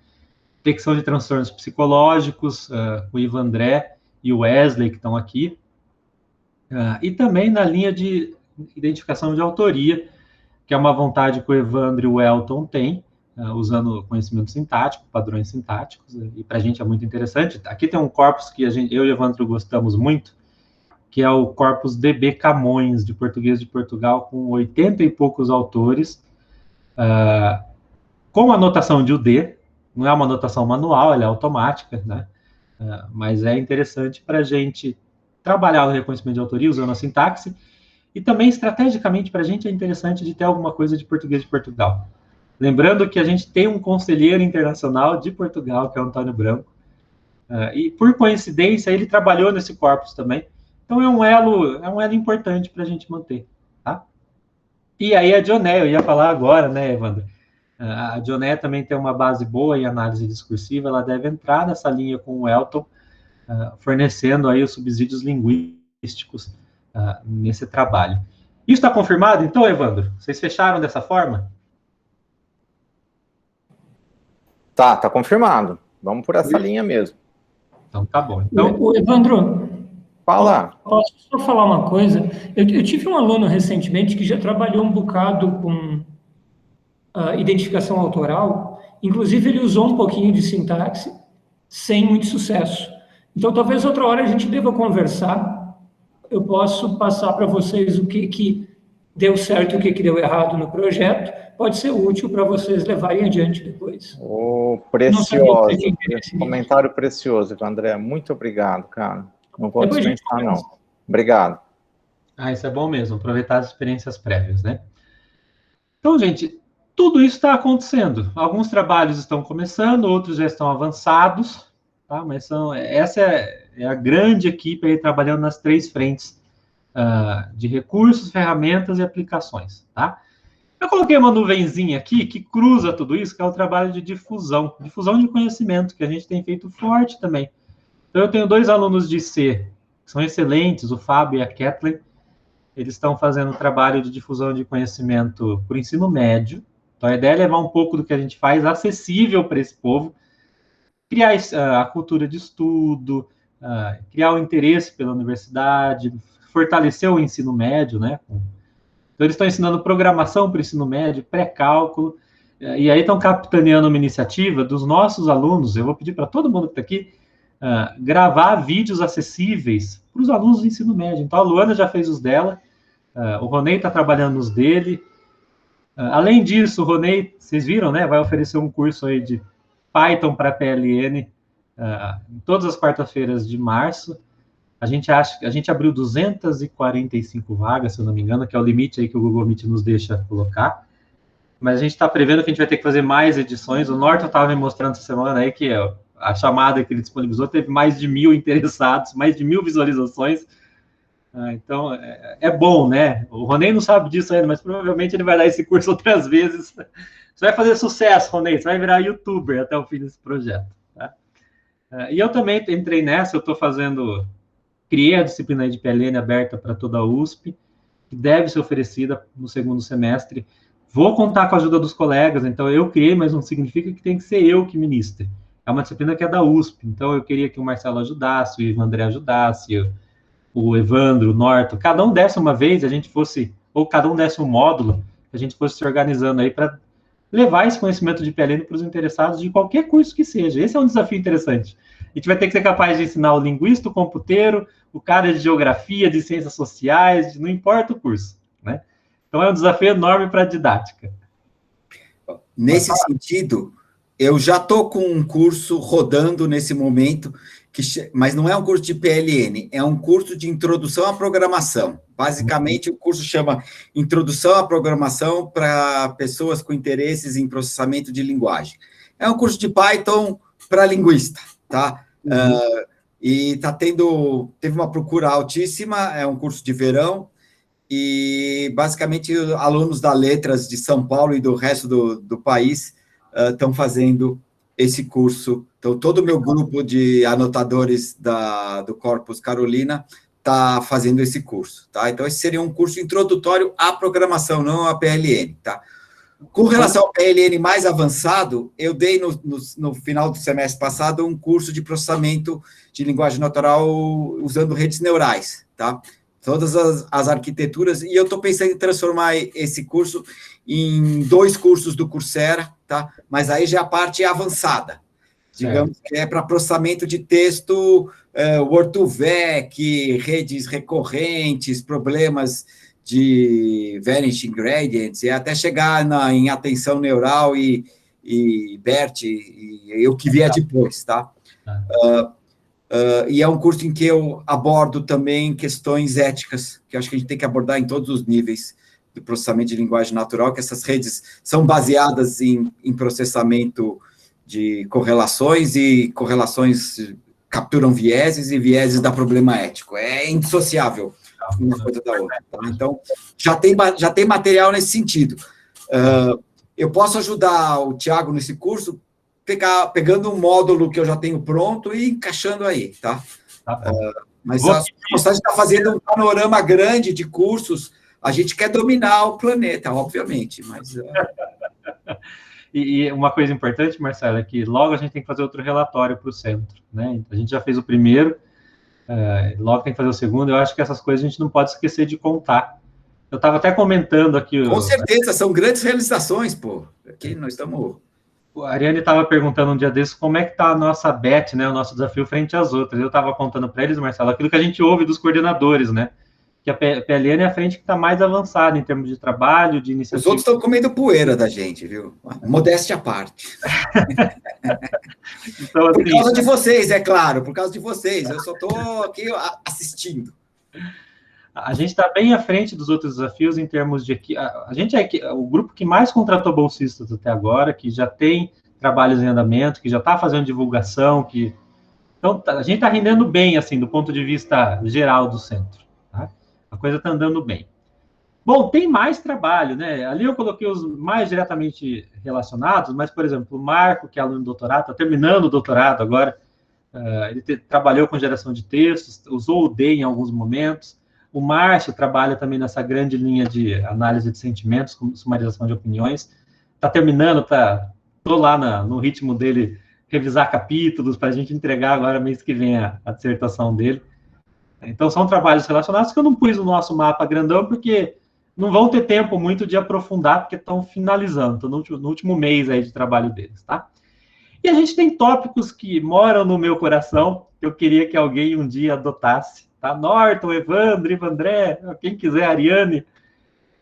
Detecção de transtornos psicológicos, com o Ivan André e o Wesley, que estão aqui. E também na linha de identificação de autoria, que é uma vontade que o Evandro e o Elton têm, usando conhecimento sintático, padrões sintáticos, e para a gente é muito interessante. Aqui tem um corpus que eu e o Evandro gostamos muito, que é o corpus DB Camões, de Português de Portugal, com 80 e poucos autores, com a anotação de UD, não é uma anotação manual, ela é automática, né? Mas é interessante para a gente trabalhar o reconhecimento de autoria usando a sintaxe, e também, estrategicamente, para a gente é interessante de ter alguma coisa de Português de Portugal. Lembrando que a gente tem um conselheiro internacional de Portugal, que é o Antônio Branco, e, por coincidência, ele trabalhou nesse corpus também. Então, é um elo importante para a gente manter. Tá? E aí, a Dioné, eu ia falar agora, né, Evandro? A Dioné também tem uma base boa em análise discursiva, ela deve entrar nessa linha com o Elton, fornecendo aí os subsídios linguísticos nesse trabalho. Isso está confirmado, então, Evandro? Vocês fecharam dessa forma? Tá confirmado. Vamos por essa linha mesmo. Então, tá bom. Então, O Evandro, fala. Posso só falar uma coisa? Eu tive um aluno recentemente que já trabalhou um bocado com identificação autoral, inclusive ele usou um pouquinho de sintaxe, sem muito sucesso. Então, talvez outra hora a gente deva conversar, eu posso passar para vocês o que deu certo e o que deu errado no projeto, pode ser útil para vocês levarem adiante depois. Precioso, comentário precioso, André, muito obrigado, cara. Não vou dispensar, não. Obrigado. Isso é bom mesmo, aproveitar as experiências prévias, né? Então, gente, tudo isso está acontecendo. Alguns trabalhos estão começando, outros já estão avançados, tá? Mas essa é a grande equipe aí trabalhando nas 3 frentes de recursos, ferramentas e aplicações, tá? Eu coloquei uma nuvenzinha aqui que cruza tudo isso, que é o trabalho de difusão de conhecimento, que a gente tem feito forte também. Então, eu tenho 2 alunos de C, que são excelentes, o Fábio e a Kathleen. Eles estão fazendo um trabalho de difusão de conhecimento por ensino médio. Então, a ideia é levar um pouco do que a gente faz acessível para esse povo. criar a cultura de estudo, criar o interesse pela universidade, fortalecer o ensino médio, né? Então, eles estão ensinando programação para o ensino médio, pré-cálculo, e aí estão capitaneando uma iniciativa dos nossos alunos. Eu vou pedir para todo mundo que está aqui gravar vídeos acessíveis para os alunos do ensino médio. Então, a Luana já fez os dela, o Ronei está trabalhando nos dele. Além disso, o Ronei, vocês viram, né? Vai oferecer um curso aí de Python para PLN em todas as quartas-feiras de março. A gente abriu 245 vagas, se eu não me engano, que é o limite aí que o Google Meet nos deixa colocar. Mas a gente está prevendo que a gente vai ter que fazer mais edições. O Norton estava me mostrando essa semana aí que a chamada que ele disponibilizou teve mais de 1.000 interessados, mais de 1.000 visualizações. Então, é bom, né? O Ronei não sabe disso ainda, mas provavelmente ele vai dar esse curso outras vezes. Você vai fazer sucesso, Ronei, você vai virar youtuber até o fim desse projeto. Tá? E eu também entrei nessa, criei a disciplina de PLN aberta para toda a USP, que deve ser oferecida no segundo semestre. Vou contar com a ajuda dos colegas, então eu criei, mas não significa que tem que ser eu que ministre. É uma disciplina que é da USP, então eu queria que o Marcelo ajudasse, o Ivan André ajudasse, o Evandro, o Norton, cada um desse uma vez, ou cada um desse um módulo, a gente fosse se organizando aí para levar esse conhecimento de PLN para os interessados de qualquer curso que seja. Esse é um desafio interessante. A gente vai ter que ser capaz de ensinar o linguista, o computeiro, o cara de geografia, de ciências sociais, não importa o curso, né? Então é um desafio enorme para a didática. Nesse sentido, eu já estou com um curso rodando nesse momento, mas não é um curso de PLN, é um curso de introdução à programação. Basicamente, o curso chama Introdução à Programação para pessoas com interesses em processamento de linguagem. É um curso de Python para linguista, tá? E teve uma procura altíssima, é um curso de verão, e basicamente alunos da Letras de São Paulo e do resto do país estão fazendo esse curso. Então, todo o meu grupo de anotadores do Corpus Carolina está fazendo esse curso, tá? Então, esse seria um curso introdutório à programação, não à PLN, tá? Com relação ao PLN mais avançado, eu dei no final do semestre passado um curso de processamento de linguagem natural usando redes neurais, tá? Todas as arquiteturas, e eu estou pensando em transformar esse curso em 2 cursos do Coursera, tá? Mas aí já é a parte avançada, digamos que é para processamento de texto, Word2Vec, redes recorrentes, problemas de vanishing gradients, e até chegar em atenção neural e BERT, e o que vier depois, tá? E é um curso em que eu abordo também questões éticas, que eu acho que a gente tem que abordar em todos os níveis do processamento de linguagem natural, que essas redes são baseadas em processamento de correlações, e correlações capturam vieses, e vieses dá problema ético. É indissociável uma coisa da outra. Tá? Então, já tem material nesse sentido. Eu posso ajudar o Thiago nesse curso, pegando um módulo que eu já tenho pronto e encaixando aí, tá? Mas a Universidade está fazendo um panorama grande de cursos. A gente quer dominar o planeta, obviamente, mas... E uma coisa importante, Marcelo, é que logo a gente tem que fazer outro relatório para o centro, né? A gente já fez o primeiro, logo tem que fazer o segundo. Eu acho que essas coisas a gente não pode esquecer de contar. Eu estava até comentando aqui... Com certeza, são grandes realizações, pô. Aqui nós estamos... A Ariane estava perguntando um dia desses como é que está a nossa bet, né, o nosso desafio frente às outras. Eu estava contando para eles, Marcelo, aquilo que a gente ouve dos coordenadores, né? Que a PLN é a frente que está mais avançada em termos de trabalho, de iniciativa. Os outros estão comendo poeira da gente, viu? Modéstia à parte. Então, assim, por causa de vocês, é claro, por causa de vocês. Eu só estou aqui assistindo. A gente está bem à frente dos outros desafios em termos de que a gente é o grupo que mais contratou bolsistas até agora, que já tem trabalhos em andamento, que já está fazendo divulgação, então a gente está rendendo bem, assim, do ponto de vista geral do centro. Tá? A coisa está andando bem. Bom, tem mais trabalho, né? Ali eu coloquei os mais diretamente relacionados, mas, por exemplo, o Marco, que é aluno de doutorado, está terminando o doutorado agora, ele trabalhou com geração de textos, usou o D em alguns momentos. O Márcio trabalha também nessa grande linha de análise de sentimentos, com sumarização de opiniões. Está terminando, estou lá no ritmo dele, revisar capítulos para a gente entregar agora mês que vem a dissertação dele. Então, são trabalhos relacionados que eu não pus no nosso mapa grandão, porque não vão ter tempo muito de aprofundar, porque estão finalizando, estão no último mês aí de trabalho deles, tá? E a gente tem tópicos que moram no meu coração, que eu queria que alguém um dia adotasse, tá? Norton, Evandro, Ivandré, quem quiser, Ariane.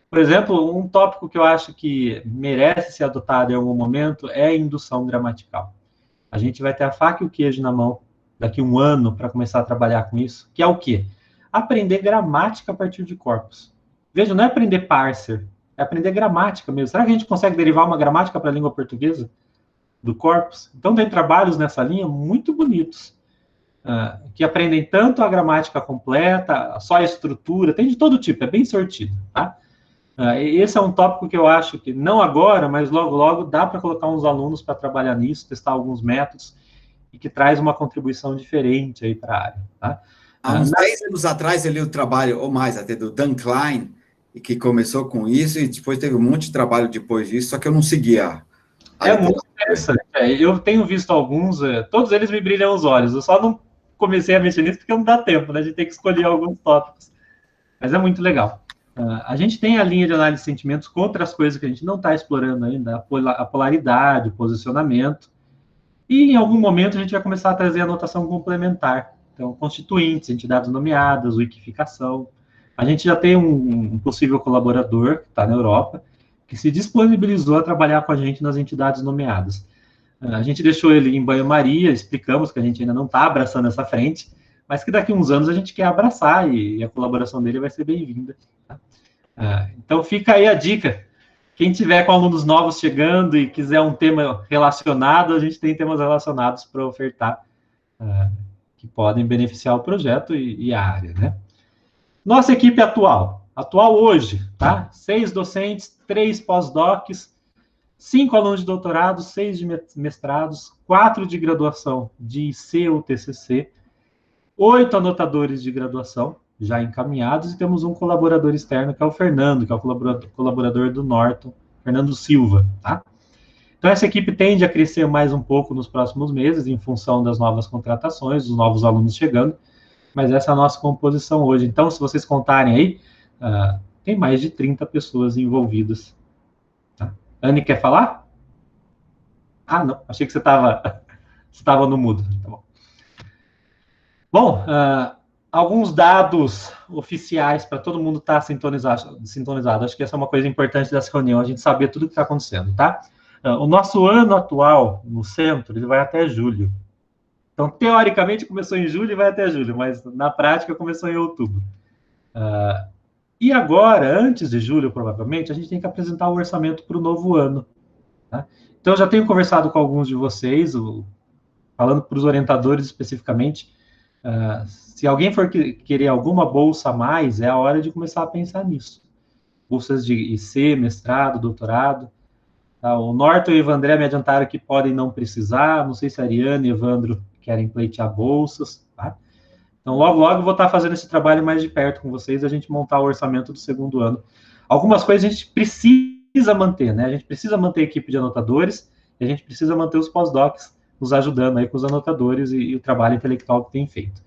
Por exemplo, um tópico que eu acho que merece ser adotado em algum momento é a indução gramatical. A gente vai ter a faca e o queijo na mão daqui a um ano para começar a trabalhar com isso, que é o quê? Aprender gramática a partir de corpos. Veja, não é aprender parser, é aprender gramática mesmo. Será que a gente consegue derivar uma gramática para a língua portuguesa do corpus? Então, tem trabalhos nessa linha muito bonitos, que aprendem tanto a gramática completa, só a estrutura, tem de todo tipo, é bem sortido, tá? Esse é um tópico que eu acho que, não agora, mas logo, logo, dá para colocar uns alunos para trabalhar nisso, testar alguns métodos, e que traz uma contribuição diferente aí para a área, tá? Há uns 10 anos atrás, eu li o trabalho, ou mais até, do Dan Klein, e que começou com isso, e depois teve um monte de trabalho depois disso, só que eu não seguia. É muito interessante. Eu tenho visto alguns, todos eles me brilham os olhos. Eu só não comecei a mexer nisso porque não dá tempo, né? A gente tem que escolher alguns tópicos. Mas é muito legal. A gente tem a linha de análise de sentimentos com outras coisas que a gente não está explorando ainda, a polaridade, o posicionamento. E em algum momento a gente vai começar a trazer a notação complementar. Então, constituintes, entidades nomeadas, wikificação. A gente já tem um possível colaborador que está na Europa, que se disponibilizou a trabalhar com a gente nas entidades nomeadas. A gente deixou ele em banho-maria, explicamos que a gente ainda não está abraçando essa frente, mas que daqui a uns anos a gente quer abraçar e a colaboração dele vai ser bem-vinda. Tá? Então fica aí a dica. Quem tiver com alunos novos chegando e quiser um tema relacionado, a gente tem temas relacionados para ofertar, que podem beneficiar o projeto e a área, né? Nossa equipe atual hoje, tá? 6 docentes, 3 pós-docs, 5 alunos de doutorado, 6 de mestrados, 4 de graduação de IC ou TCC, 8 anotadores de graduação já encaminhados, e temos um colaborador externo, que é o Fernando, que é o colaborador do Norton, Fernando Silva, tá? Então, essa equipe tende a crescer mais um pouco nos próximos meses, em função das novas contratações, dos novos alunos chegando, mas essa é a nossa composição hoje. Então, se vocês contarem aí, tem mais de 30 pessoas envolvidas. Tá? Anne, quer falar? Ah, não, achei que você estava no mudo. Tá bom. Bom, alguns dados oficiais para todo mundo estar sintonizado. Acho que essa é uma coisa importante dessa reunião, a gente saber tudo o que está acontecendo, tá? O nosso ano atual, no centro, ele vai até julho. Então, teoricamente, começou em julho e vai até julho, mas na prática começou em outubro. E agora, antes de julho, provavelmente, a gente tem que apresentar o orçamento para o novo ano. Tá? Então, eu já tenho conversado com alguns de vocês, falando para os orientadores especificamente, se alguém for querer alguma bolsa a mais, é a hora de começar a pensar nisso. Bolsas de IC, mestrado, doutorado. Tá? O Norton e o Evandré me adiantaram que podem não precisar, não sei se a Ariane e Evandro querem pleitear bolsas. Tá? Então, logo, logo eu vou estar fazendo esse trabalho mais de perto com vocês, a gente montar o orçamento do segundo ano. Algumas coisas a gente precisa manter, né? A gente precisa manter a equipe de anotadores, e a gente precisa manter os pós-docs nos ajudando aí com os anotadores e o trabalho intelectual que tem feito.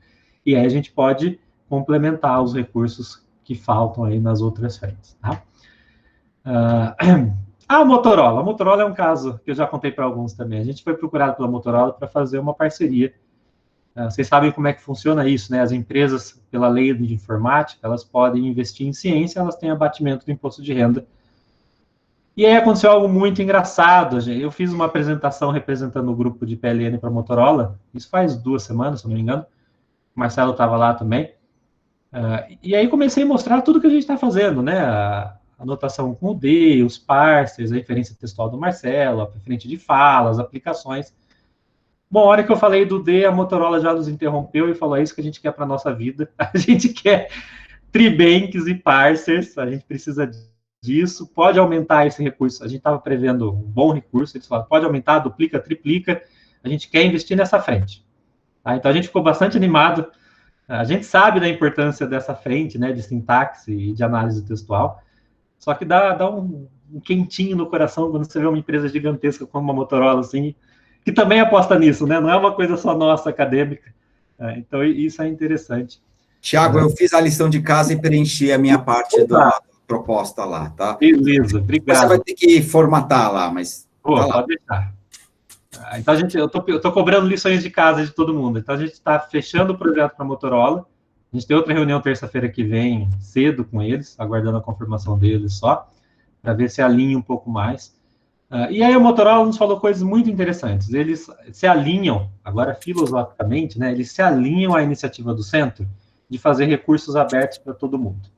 E aí a gente pode complementar os recursos que faltam aí nas outras frentes, tá? A Motorola. A Motorola é um caso que eu já contei para alguns também. A gente foi procurado pela Motorola para fazer uma parceria. Vocês sabem como é que funciona isso, né? As empresas, pela lei de informática, elas podem investir em ciência, elas têm abatimento do imposto de renda. E aí aconteceu algo muito engraçado. Eu fiz uma apresentação representando o grupo de PLN para a Motorola, isso faz 2 semanas, se não me engano. O Marcelo estava lá também. E aí comecei a mostrar tudo que a gente está fazendo, né? A anotação com o D, os parsers, a referência textual do Marcelo, a preferente de fala, as aplicações. Bom, a hora que eu falei do D, a Motorola já nos interrompeu e falou: é isso que a gente quer para a nossa vida. A gente quer tribanks e parsers, a gente precisa disso, pode aumentar esse recurso. A gente estava prevendo um bom recurso, eles falaram, pode aumentar, duplica, triplica, a gente quer investir nessa frente. Tá? Então, a gente ficou bastante animado. A gente sabe da importância dessa frente, né, de sintaxe e de análise textual, só que dá um quentinho no coração quando você vê uma empresa gigantesca como a Motorola, assim, que também aposta nisso, né? Não é uma coisa só nossa, acadêmica. Então, isso é interessante. Tiago, eu fiz a lição de casa e preenchi a minha parte da proposta lá, tá? Beleza, obrigado. Você vai ter que formatar lá, mas... Pô, pode deixar. Então, eu tô cobrando lições de casa de todo mundo. Então, a gente está fechando o projeto para a Motorola. A gente tem outra reunião terça-feira que vem, cedo com eles, aguardando a confirmação deles só, para ver se alinha um pouco mais. E aí a Motorola nos falou coisas muito interessantes. Eles se alinham, agora filosoficamente, né, eles se alinham à iniciativa do centro de fazer recursos abertos para todo mundo.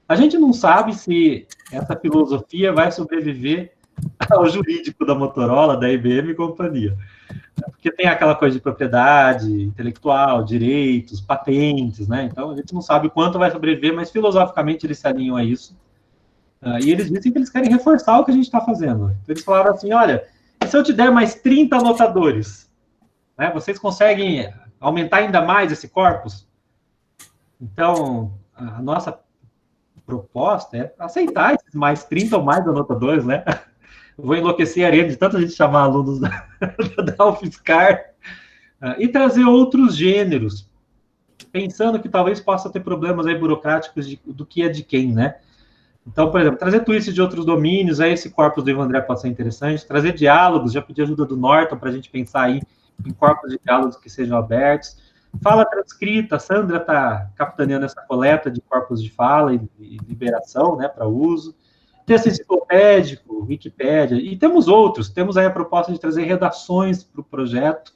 A gente não sabe se essa filosofia vai sobreviver ao jurídico da Motorola, da IBM e companhia. Porque tem aquela coisa de propriedade intelectual, direitos, patentes, né? Então, a gente não sabe quanto vai sobreviver, mas filosoficamente eles se alinham a isso. E eles dizem que eles querem reforçar o que a gente está fazendo. Então, eles falaram assim, olha, e se eu te der mais 30 anotadores, né, vocês conseguem aumentar ainda mais esse corpus? Então, a nossa proposta é aceitar esses mais 30 ou mais anotadores, né? Eu vou enlouquecer a Ariane de tanta gente chamar alunos da UFSCar e trazer outros gêneros, pensando que talvez possa ter problemas aí burocráticos do que é de quem, né? Então, por exemplo, trazer twists de outros domínios, aí esse corpus do Ivan André pode ser interessante, trazer diálogos, já pedi ajuda do Norton para a gente pensar aí em corpos de diálogos que sejam abertos. Fala transcrita, a Sandra está capitaneando essa coleta de corpos de fala e liberação, né, para uso. Texto enciclopédico, Wikipédia, e temos outros. Temos aí a proposta de trazer redações para o projeto.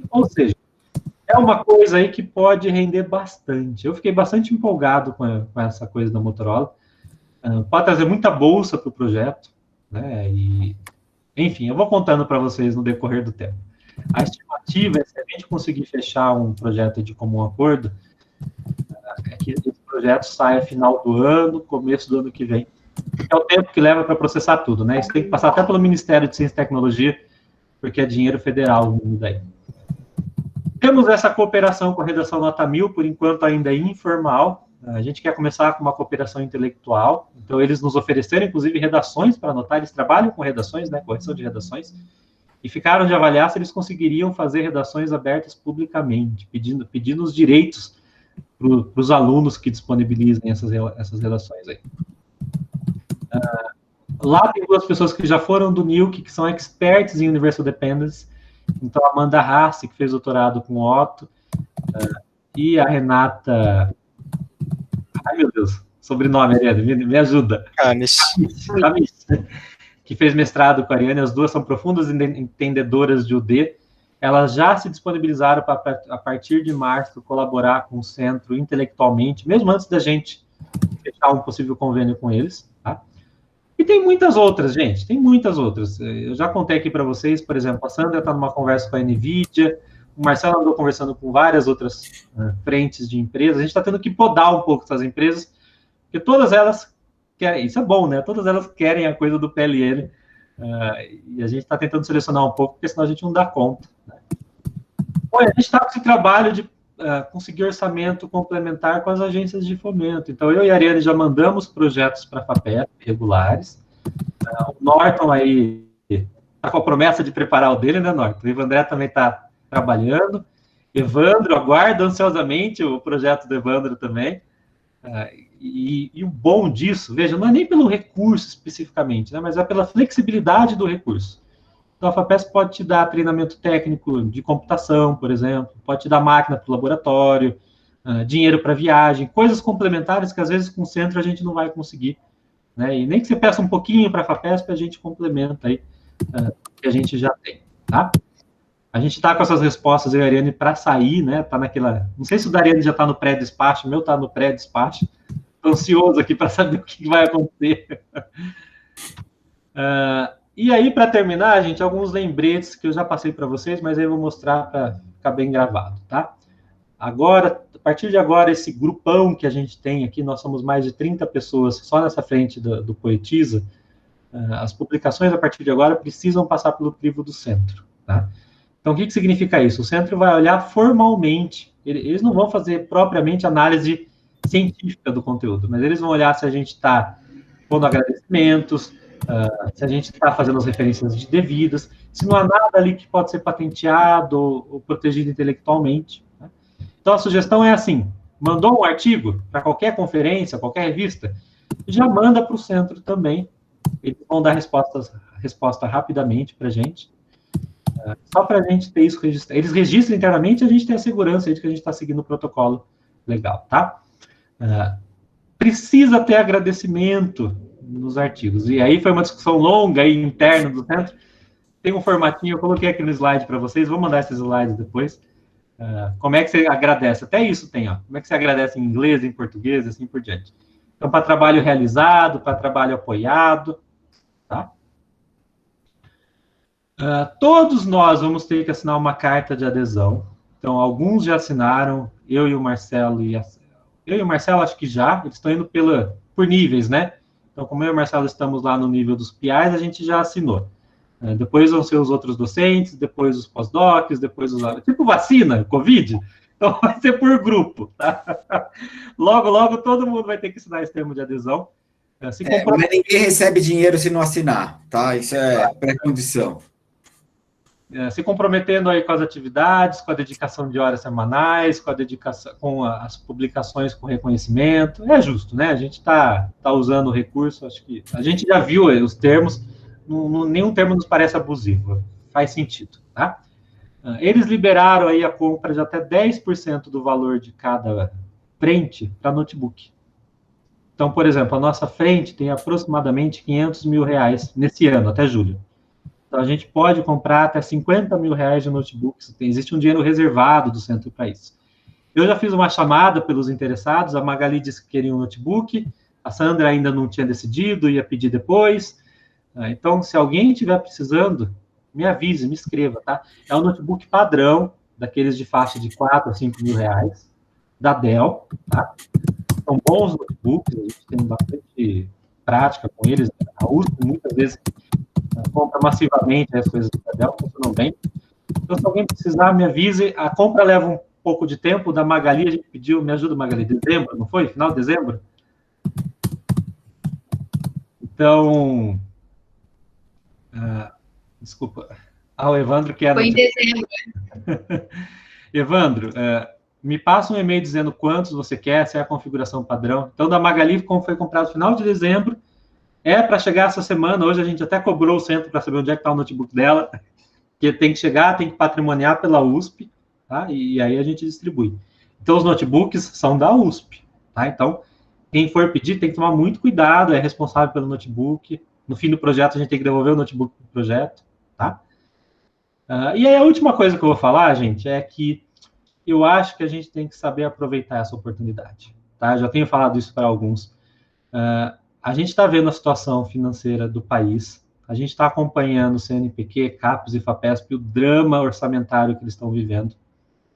Ou seja, é uma coisa aí que pode render bastante. Eu fiquei bastante empolgado com essa coisa da Motorola. Pode trazer muita bolsa para o projeto, né? E, enfim, eu vou contando para vocês no decorrer do tempo. A estimativa é, se a gente conseguir fechar um projeto de comum acordo, é que esse projeto saia final do ano, começo do ano que vem. É o tempo que leva para processar tudo, né? Isso tem que passar até pelo Ministério de Ciência e Tecnologia, porque é dinheiro federal vindo daí. Temos essa cooperação com a redação Nota 1000, por enquanto ainda é informal. A gente quer começar com uma cooperação intelectual, então eles nos ofereceram, inclusive, redações para anotar, eles trabalham com redações, né, correção de redações, e ficaram de avaliar se eles conseguiriam fazer redações abertas publicamente, pedindo os direitos para os alunos que disponibilizem essas redações aí. Lá tem duas pessoas que já foram do NILC, que são experts em Universal Dependence. Então, a Amanda Hassi, que fez doutorado com o Otto, e a Renata... Ai, meu Deus, sobrenome, Ariane, me ajuda. Camis, que fez mestrado com a Ariane. As duas são profundas entendedoras de UD. Elas já se disponibilizaram para, a partir de março, colaborar com o centro intelectualmente, mesmo antes da gente fechar um possível convênio com eles, tá? E tem muitas outras, gente, tem muitas outras. Eu já contei aqui para vocês, por exemplo, a Sandra está numa conversa com a NVIDIA, o Marcelo andou conversando com várias outras frentes de empresas. A gente está tendo que podar um pouco essas empresas, porque todas elas querem, isso é bom, né? Todas elas querem a coisa do PLN, e a gente está tentando selecionar um pouco, porque senão a gente não dá conta, né? Bom, a gente está com esse trabalho de conseguir orçamento complementar com as agências de fomento. Então, eu e a Ariane já mandamos projetos para a FAPESP regulares. O Norton aí está com a promessa de preparar o dele, né, Norton? O Ivan André também está trabalhando. Evandro, aguarda ansiosamente o projeto do Evandro também. E o bom disso, veja, não é nem pelo recurso especificamente, né, mas é pela flexibilidade do recurso. Então, a FAPESP pode te dar treinamento técnico de computação, por exemplo, pode te dar máquina para o laboratório, dinheiro para viagem, coisas complementares que, às vezes, com o centro a gente não vai conseguir, né? E nem que você peça um pouquinho para a FAPESP, a gente complementa aí o que a gente já tem, tá? A gente está com essas respostas, eu e a Ariane, para sair, né? Tá naquela... Não sei se o da Ariane já está no pré-despacho, o meu está no pré-despacho. Estou ansioso aqui para saber o que vai acontecer. E aí, para terminar, gente, alguns lembretes que eu já passei para vocês, mas aí eu vou mostrar para ficar bem gravado, tá? Agora, a partir de agora, esse grupão que a gente tem aqui, nós somos mais de 30 pessoas só nessa frente do Poetiza, as publicações, a partir de agora, precisam passar pelo crivo do centro, tá? Então, o que significa isso? O centro vai olhar formalmente, eles não vão fazer propriamente análise científica do conteúdo, mas eles vão olhar se a gente está pondo agradecimentos, se a gente está fazendo as referências devidas, se não há nada ali que pode ser patenteado ou protegido intelectualmente. Né? Então, a sugestão é assim, mandou um artigo para qualquer conferência, qualquer revista, já manda para o centro também, eles vão dar resposta rapidamente para a gente, só para a gente ter isso registrado. Eles registram internamente e a gente tem a segurança de que a gente está seguindo o protocolo legal, tá? Precisa ter agradecimento nos artigos. E aí foi uma discussão longa aí, interna do centro. Tem um formatinho, eu coloquei aqui no slide para vocês, vou mandar esses slides depois. Como é que você agradece? Até isso tem, ó. Como é que você agradece em inglês, em português, assim por diante. Então, para trabalho realizado, para trabalho apoiado, tá? Todos nós vamos ter que assinar uma carta de adesão. Então, alguns já assinaram, eu e o Marcelo, acho que já, eles estão indo por níveis, né? Então, como eu e o Marcelo estamos lá no nível dos PIs, a gente já assinou. Depois vão ser os outros docentes, depois os pós-docs, depois os... Tipo vacina, Covid, então vai ser por grupo, tá? Logo, logo, todo mundo vai ter que assinar esse termo de adesão. Mas ninguém recebe dinheiro se não assinar, tá? Isso é pré-condição. Se comprometendo aí com as atividades, com a dedicação de horas semanais, com a dedicação, com as publicações com reconhecimento, é justo, né? A gente está usando o recurso, acho que a gente já viu os termos, nenhum termo nos parece abusivo, faz sentido, tá? Eles liberaram aí a compra de até 10% do valor de cada frente para notebook. Então, por exemplo, a nossa frente tem aproximadamente R$500 mil nesse ano, até julho. Então, a gente pode comprar até R$50 mil de notebooks. Existe um dinheiro reservado do centro para isso. Eu já fiz uma chamada pelos interessados. A Magali disse que queria um notebook. A Sandra ainda não tinha decidido, ia pedir depois. Então, se alguém estiver precisando, me avise, me escreva, tá? É um notebook padrão, daqueles de faixa de R$4 a R$5 mil, da Dell, tá? São bons notebooks, a gente tem bastante prática com eles. A USP, muitas vezes, compra massivamente as coisas da Dell, funcionam bem. Então, se alguém precisar, me avise. A compra leva um pouco de tempo. Da Magali, a gente pediu, me ajuda, Magali, dezembro, não foi? Final de dezembro? Então, desculpa. O Evandro quer... Foi em dezembro. Evandro, me passa um e-mail dizendo quantos você quer, se é a configuração padrão. Então, da Magali, como foi comprado no final de dezembro, para chegar essa semana. Hoje a gente até cobrou o centro para saber onde é que está o notebook dela, que tem que chegar, tem que patrimoniar pela USP, tá? E aí a gente distribui. Então, os notebooks são da USP, tá? Então, quem for pedir tem que tomar muito cuidado, é responsável pelo notebook. No fim do projeto, a gente tem que devolver o notebook para o projeto, tá? E aí a última coisa que eu vou falar, gente, é que eu acho que a gente tem que saber aproveitar essa oportunidade, tá? Eu já tenho falado isso para alguns. A gente está vendo a situação financeira do país, a gente está acompanhando o CNPq, CAPES e FAPESP, o drama orçamentário que eles estão vivendo.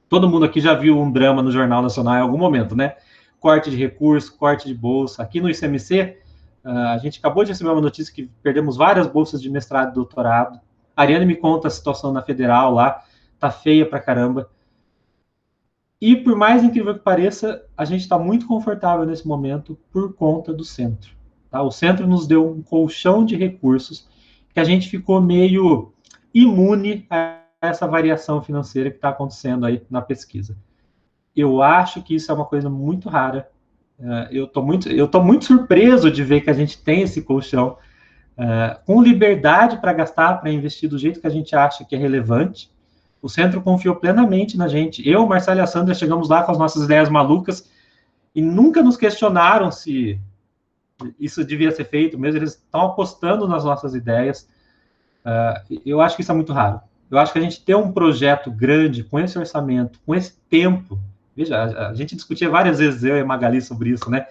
Todo mundo aqui já viu um drama no Jornal Nacional em algum momento, né? Corte de recursos, corte de bolsa. Aqui no ICMC, a gente acabou de receber uma notícia que perdemos várias bolsas de mestrado e doutorado. A Ariane me conta a situação na Federal lá, tá feia pra caramba. E por mais incrível que pareça, a gente está muito confortável nesse momento por conta do centro. Tá? O centro nos deu um colchão de recursos que a gente ficou meio imune a essa variação financeira que está acontecendo aí na pesquisa. Eu acho que isso é uma coisa muito rara. Eu tô muito surpreso de ver que a gente tem esse colchão com liberdade para gastar, para investir do jeito que a gente acha que é relevante. O centro confiou plenamente na gente. Eu, Marcelo e a Sandra chegamos lá com as nossas ideias malucas e nunca nos questionaram se isso devia ser feito, mesmo eles estão apostando nas nossas ideias. Eu acho que isso é muito raro. Eu acho que a gente ter um projeto grande, com esse orçamento, com esse tempo... Veja, a gente discutia várias vezes, eu e a Magali, sobre isso, né?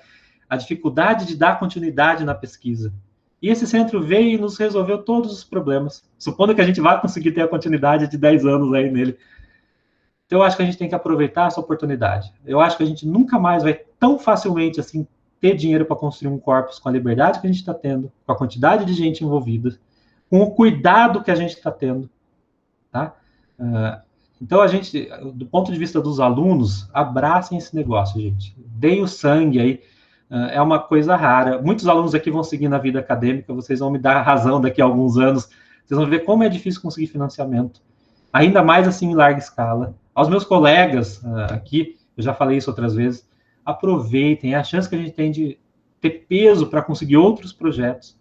A dificuldade de dar continuidade na pesquisa. E esse centro veio e nos resolveu todos os problemas, supondo que a gente vai conseguir ter a continuidade de 10 anos aí nele. Então, eu acho que a gente tem que aproveitar essa oportunidade. Eu acho que a gente nunca mais vai tão facilmente assim ter dinheiro para construir um corpus com a liberdade que a gente está tendo, com a quantidade de gente envolvida, com o cuidado que a gente está tendo, tá? Então, a gente, do ponto de vista dos alunos, abracem esse negócio, gente. Deem o sangue aí. é uma coisa rara. Muitos alunos aqui vão seguir na vida acadêmica, vocês vão me dar razão daqui a alguns anos, vocês vão ver como é difícil conseguir financiamento, ainda mais assim em larga escala. Aos meus colegas aqui, eu já falei isso outras vezes, aproveitem, é a chance que a gente tem de ter peso para conseguir outros projetos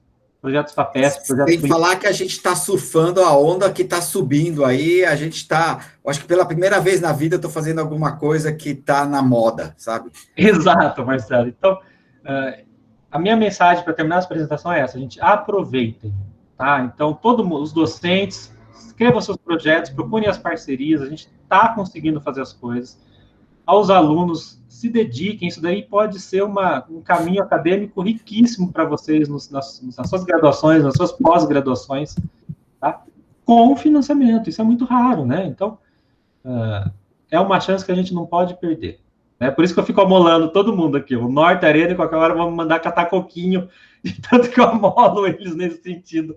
FAPESP, projetos... Tem que falar que a gente está surfando a onda que está subindo aí, a gente está... Acho que pela primeira vez na vida eu estou fazendo alguma coisa que está na moda, sabe? Exato, Marcelo. Então, a minha mensagem para terminar essa apresentação é essa, a gente aproveitem, tá? Então, os docentes, escrevam seus projetos, procurem as parcerias, a gente está conseguindo fazer as coisas. Aos alunos, se dediquem, isso daí pode ser um caminho acadêmico riquíssimo para vocês nas suas graduações, nas suas pós-graduações, tá? Com financiamento, isso é muito raro, né? Então, é uma chance que a gente não pode perder. Né? Por isso que eu fico amolando todo mundo aqui, o Norte Arena, e qualquer hora vão me mandar catar coquinho, de tanto que eu amolo eles nesse sentido.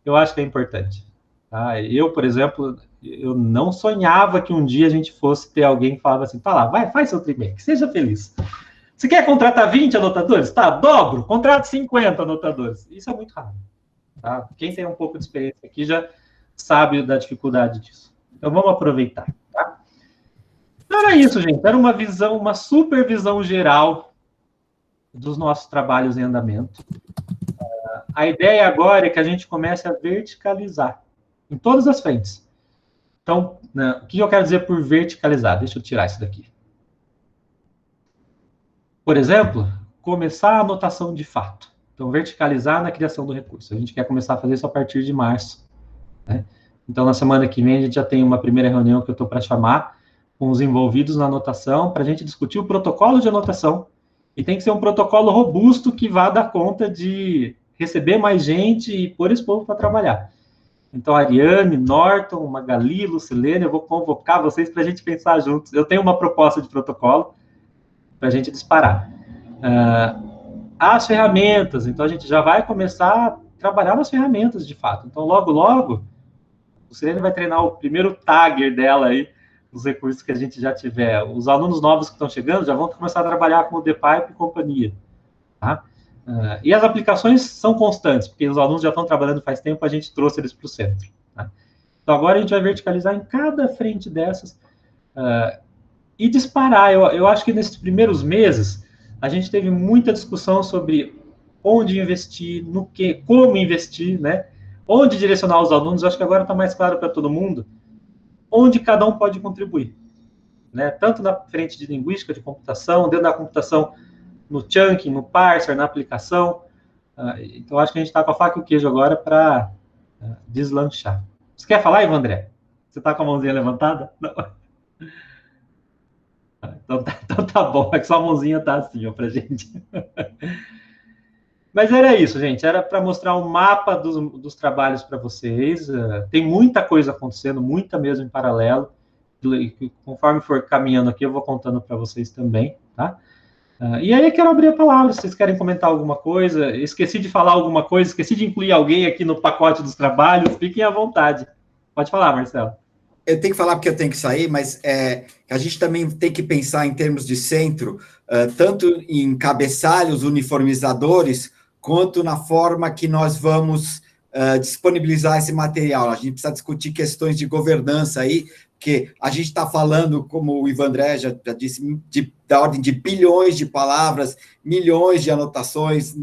Eu acho que é importante. Tá? Eu, por exemplo... Eu não sonhava que um dia a gente fosse ter alguém que falava assim, tá lá, vai, faz seu trimestre, seja feliz. Você quer contratar 20 anotadores? Tá, dobro, contrate 50 anotadores. Isso é muito raro. Tá? Quem tem um pouco de experiência aqui já sabe da dificuldade disso. Então vamos aproveitar. Tá? Então era isso, gente. Era uma supervisão geral dos nossos trabalhos em andamento. A ideia agora é que a gente comece a verticalizar em todas as frentes. Então, o que eu quero dizer por verticalizar? Deixa eu tirar isso daqui. Por exemplo, começar a anotação de fato. Então, verticalizar na criação do recurso. A gente quer começar a fazer isso a partir de março. Né? Então, na semana que vem, a gente já tem uma primeira reunião que eu estou para chamar com os envolvidos na anotação, para a gente discutir o protocolo de anotação. E tem que ser um protocolo robusto que vá dar conta de receber mais gente e pôr esse povo para trabalhar. Então, Ariane, Norton, Magali, Lucilene, eu vou convocar vocês para a gente pensar juntos. Eu tenho uma proposta de protocolo para a gente disparar. As ferramentas, então a gente já vai começar a trabalhar nas ferramentas de fato. Então, logo, logo, a Lucilene vai treinar o primeiro tagger dela aí, os recursos que a gente já tiver. Os alunos novos que estão chegando já vão começar a trabalhar com o ThePipe e companhia. Tá? E as aplicações são constantes, porque os alunos já estão trabalhando faz tempo, a gente trouxe eles para o centro. Tá? Então, agora a gente vai verticalizar em cada frente dessas e disparar. Eu acho que nesses primeiros meses, a gente teve muita discussão sobre onde investir, no que, como investir, né? Onde direcionar os alunos. Eu acho que agora está mais claro para todo mundo onde cada um pode contribuir. Né? Tanto na frente de linguística, de computação, dentro da computação, no chunking, no parser, na aplicação. Então, acho que a gente está com a faca e o queijo agora para deslanchar. Você quer falar, Ivan André? Você está com a mãozinha levantada? Não. Então tá bom, é que sua mãozinha está assim, ó, para gente. Mas era isso, gente. Era para mostrar um mapa dos trabalhos para vocês. Tem muita coisa acontecendo, muita mesmo em paralelo. Conforme for caminhando aqui, eu vou contando para vocês também, tá? E aí eu quero abrir a palavra, se vocês querem comentar alguma coisa, esqueci de falar alguma coisa, esqueci de incluir alguém aqui no pacote dos trabalhos, fiquem à vontade. Pode falar, Marcelo. Eu tenho que falar porque eu tenho que sair, mas a gente também tem que pensar em termos de centro, tanto em cabeçalhos uniformizadores, quanto na forma que nós vamos disponibilizar esse material. A gente precisa discutir questões de governança aí, porque a gente está falando, como o Ivan André já disse, da ordem de bilhões de palavras, milhões de anotações,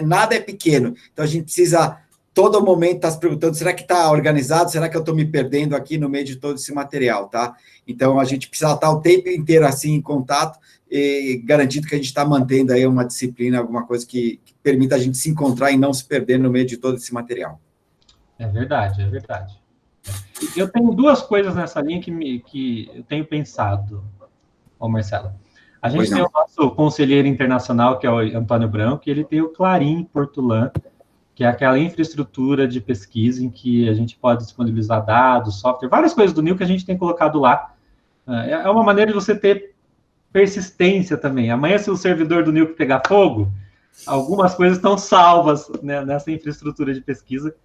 nada é pequeno. Então, a gente precisa, todo momento, estar se perguntando, será que está organizado? Será que eu estou me perdendo aqui no meio de todo esse material, tá? Então, a gente precisa estar o tempo inteiro assim em contato e garantindo que a gente está mantendo aí uma disciplina, alguma coisa que permita a gente se encontrar e não se perder no meio de todo esse material. É verdade, é verdade. Eu tenho duas coisas nessa linha que eu tenho pensado, Marcelo. A gente tem o nosso conselheiro internacional, que é o Antônio Branco, e ele tem o Clarim Portulan, que é aquela infraestrutura de pesquisa em que a gente pode disponibilizar dados, software, várias coisas do NIL que a gente tem colocado lá. É uma maneira de você ter persistência também. Amanhã, se o servidor do NIL pegar fogo, algumas coisas estão salvas, né, nessa infraestrutura de pesquisa.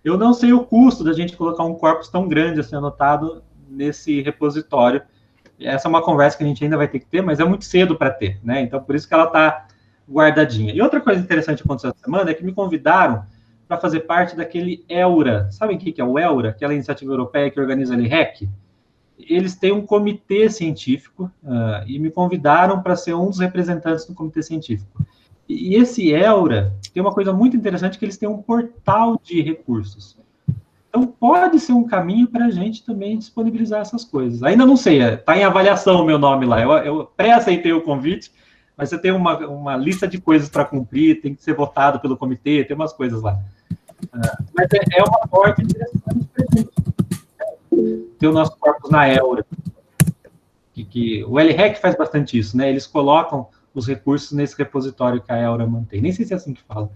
Eu não sei o custo da gente colocar um corpus tão grande assim anotado nesse repositório, essa é uma conversa que a gente ainda vai ter que ter, mas é muito cedo para ter, né? Então, por isso que ela está guardadinha. E outra coisa interessante que aconteceu essa semana é que me convidaram para fazer parte daquele EURA. Sabem o que é o EURA? Aquela iniciativa europeia que organiza a LREC? Eles têm um comitê científico e me convidaram para ser um dos representantes do comitê científico. E esse EURA tem uma coisa muito interessante, que eles têm um portal de recursos. Então, pode ser um caminho para a gente também disponibilizar essas coisas. Ainda não sei, está em avaliação o meu nome lá. Eu pré-aceitei o convite, mas você tem uma lista de coisas para cumprir, tem que ser votado pelo comitê, tem umas coisas lá. Mas é uma porta interessante para a gente ter o nosso corpus na EURA. Que o LREC faz bastante isso, né? Eles colocam os recursos nesse repositório que a EURA mantém. Nem sei se é assim que fala.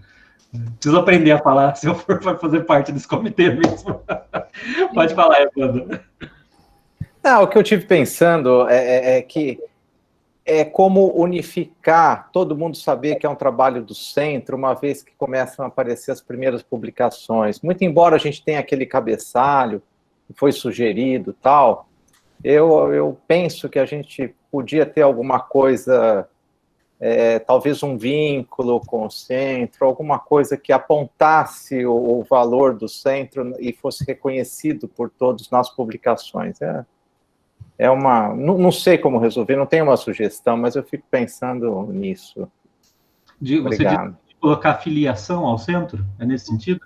Preciso aprender a falar, se eu for fazer parte desse comitê mesmo. Pode falar, Evandro. Não, o que eu tive pensando é que é como unificar, todo mundo saber que é um trabalho do centro, uma vez que começam a aparecer as primeiras publicações. Muito embora a gente tenha aquele cabeçalho que foi sugerido e tal, eu penso que a gente podia ter alguma coisa... talvez um vínculo com o centro, alguma coisa que apontasse o valor do centro e fosse reconhecido por todos nas publicações. Não sei como resolver, não tenho uma sugestão, mas eu fico pensando nisso. Obrigado. Você de colocar filiação ao centro? É nesse sentido?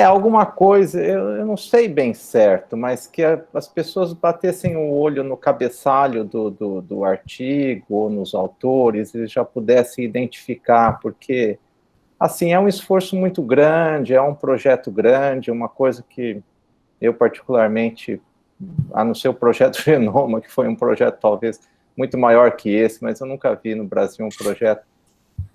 Alguma coisa, eu não sei bem certo, mas que as pessoas batessem o olho no cabeçalho do artigo, ou nos autores, eles já pudessem identificar, porque, assim, é um esforço muito grande, é um projeto grande, uma coisa que eu particularmente, a não ser o projeto Genoma, que foi um projeto talvez muito maior que esse, mas eu nunca vi no Brasil um projeto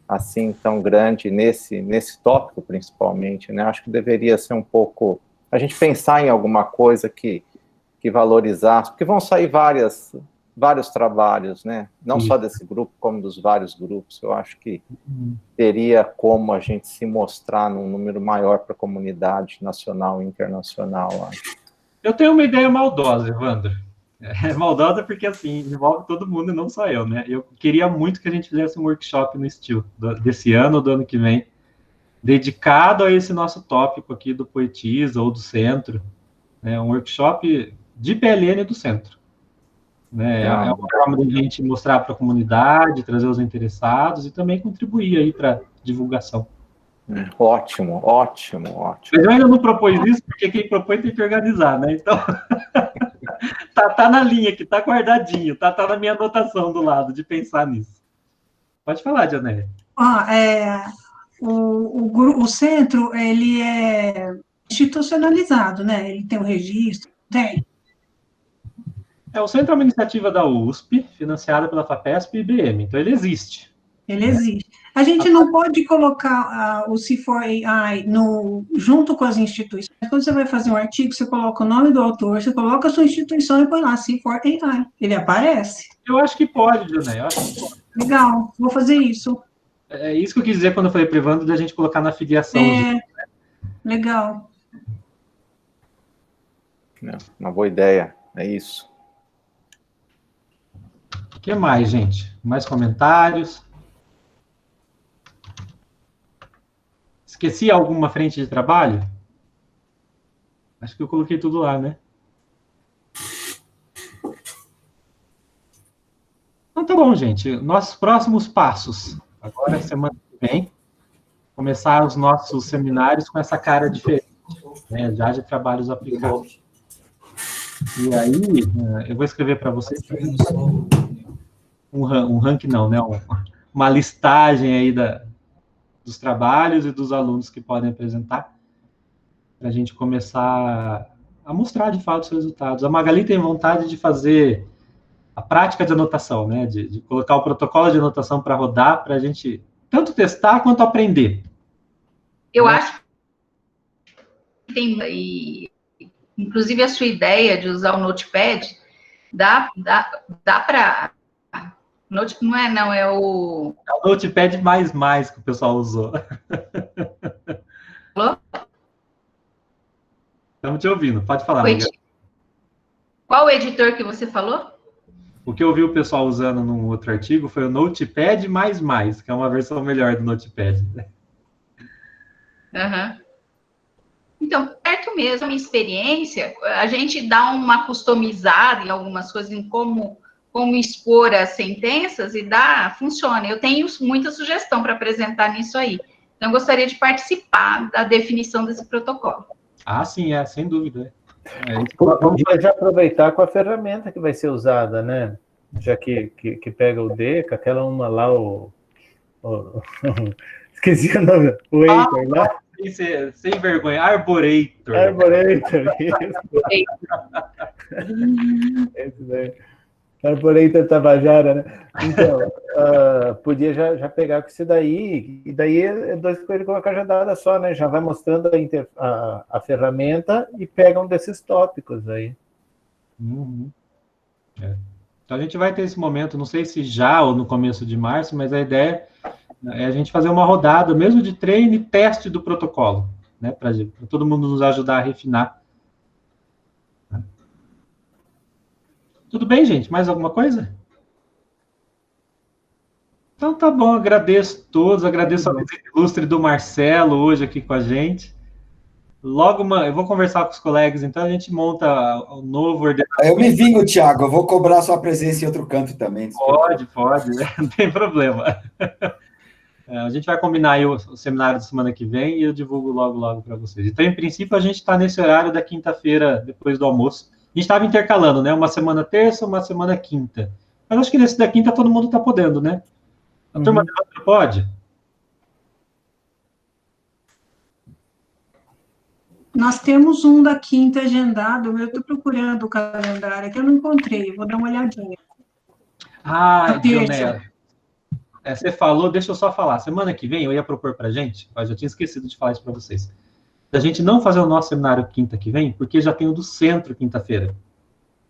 assim tão grande nesse tópico, principalmente, né? Acho que deveria ser um pouco... a gente pensar em alguma coisa que valorizasse, porque vão sair vários trabalhos, né? Não só desse grupo, como dos vários grupos. Eu acho que teria como a gente se mostrar num número maior para a comunidade nacional e internacional. Eu tenho uma ideia maldosa, Evandro. É maldosa porque, assim, envolve todo mundo e não só eu, né? Eu queria muito que a gente fizesse um workshop no estilo desse ano ou do ano que vem, dedicado a esse nosso tópico aqui do Poetiza ou do Centro, né? Um workshop de PLN do Centro. Né? É uma forma de a gente mostrar para a comunidade, trazer os interessados e também contribuir aí para divulgação. Ótimo. Mas eu ainda não propus isso, porque quem propõe tem que organizar, né? Então... tá na linha aqui, tá guardadinho, tá na minha anotação do lado, de pensar nisso. Pode falar, Dianéia. O centro, ele é institucionalizado, né? Ele tem um registro, tem? O centro é uma iniciativa da USP, financiada pela FAPESP e IBM, então ele existe. Ele existe. A gente não pode colocar o C4AI junto com as instituições. Quando você vai fazer um artigo, você coloca o nome do autor, você coloca a sua instituição e põe lá, C4AI. Ele aparece? Eu acho que pode, Dianéia. Legal, vou fazer isso. É isso que eu quis dizer quando eu falei privando, da gente colocar na filiação. Legal. Uma boa ideia, é isso. O que mais, gente? Mais comentários? Esqueci alguma frente de trabalho? Acho que eu coloquei tudo lá, né? Então tá bom, gente. Nossos próximos passos. Agora, semana que vem, começar os nossos seminários com essa cara diferente, né? Já de trabalhos aplicados. E aí, eu vou escrever para vocês um ranking, não, né? Uma listagem aí dos trabalhos e dos alunos que podem apresentar, para a gente começar a mostrar, de fato, os resultados. A Magali tem vontade de fazer a prática de anotação, né? De colocar o protocolo de anotação para rodar, para a gente tanto testar quanto aprender. Eu acho que tem, inclusive, a sua ideia de usar o Notepad, dá para... Não é o... É o Notepad++ que o pessoal usou. Alô? Estamos te ouvindo, pode falar. Qual o editor que você falou? O que eu vi o pessoal usando num outro artigo foi o Notepad++, que é uma versão melhor do Notepad. Uhum. Então, perto mesmo, a minha experiência, a gente dá uma customizada em algumas coisas, em como expor as sentenças, e funciona. Eu tenho muita sugestão para apresentar nisso aí. Então, eu gostaria de participar da definição desse protocolo. Ah, sim, sem dúvida. Podia já aproveitar com a ferramenta que vai ser usada, né? Já que pega o D, com aquela uma lá, esqueci o nome, o Eiter lá. Sem vergonha, Arborator. Esse daí. Arborator Tabajara, né? Então, podia já pegar com isso daí, e daí é 2 coelhos com uma cajadada só, né? Já vai mostrando a ferramenta e pega um desses tópicos aí. Uhum. Então a gente vai ter esse momento, não sei se já ou no começo de março, mas a ideia é a gente fazer uma rodada, mesmo de treino e teste do protocolo, né? Para todo mundo nos ajudar a refinar. Tudo bem, gente? Mais alguma coisa? Então tá bom, agradeço a todos, agradeço a visita ilustre do Marcelo hoje aqui com a gente. Logo, eu vou conversar com os colegas, então a gente monta o novo ordenamento. Eu me vingo, Thiago, eu vou cobrar sua presença em outro canto também. Pode, não tem problema. A gente vai combinar aí o seminário da semana que vem e eu divulgo logo para vocês. Então, em princípio, a gente está nesse horário da quinta-feira, depois do almoço. A gente estava intercalando, né? Uma semana terça, uma semana quinta. Mas acho que nesse da quinta todo mundo está podendo, né? A turma da outra pode? Nós temos um da quinta agendado, eu estou procurando o calendário, que eu não encontrei, vou dar uma olhadinha. Dionel, você falou, deixa eu só falar, semana que vem eu ia propor para a gente, mas eu tinha esquecido de falar isso para vocês, a gente não fazer o nosso seminário quinta que vem, porque já tem o do centro quinta-feira.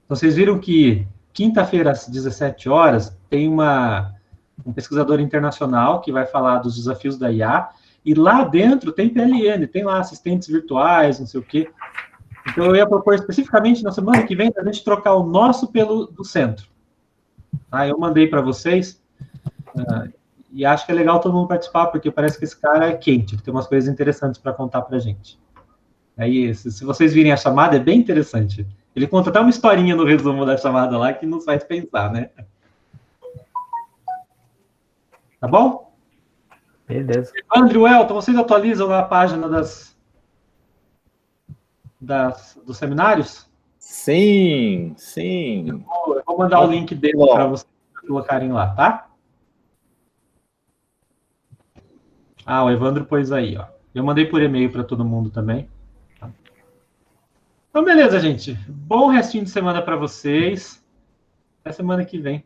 Então, vocês viram que quinta-feira às 17 horas tem um pesquisador internacional que vai falar dos desafios da IA, e lá dentro tem PLN, tem lá assistentes virtuais, não sei o quê. Então, eu ia propor especificamente na semana que vem a gente trocar o nosso pelo do centro. Eu mandei para vocês, e acho que é legal todo mundo participar, porque parece que esse cara é quente, tem umas coisas interessantes para contar para a gente. Aí, se vocês virem a chamada, é bem interessante. Ele conta até uma historinha no resumo da chamada lá, que nos faz pensar, né? Tá bom? Beleza. Andrew, Elton, vocês atualizam a página dos seminários? Sim. Eu vou mandar o link dele para vocês colocarem lá, tá? O Evandro pôs aí, ó. Eu mandei por e-mail para todo mundo também. Então, beleza, gente. Bom restinho de semana para vocês. Até semana que vem.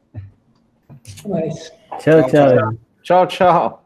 Mas... Tchau. Tchau.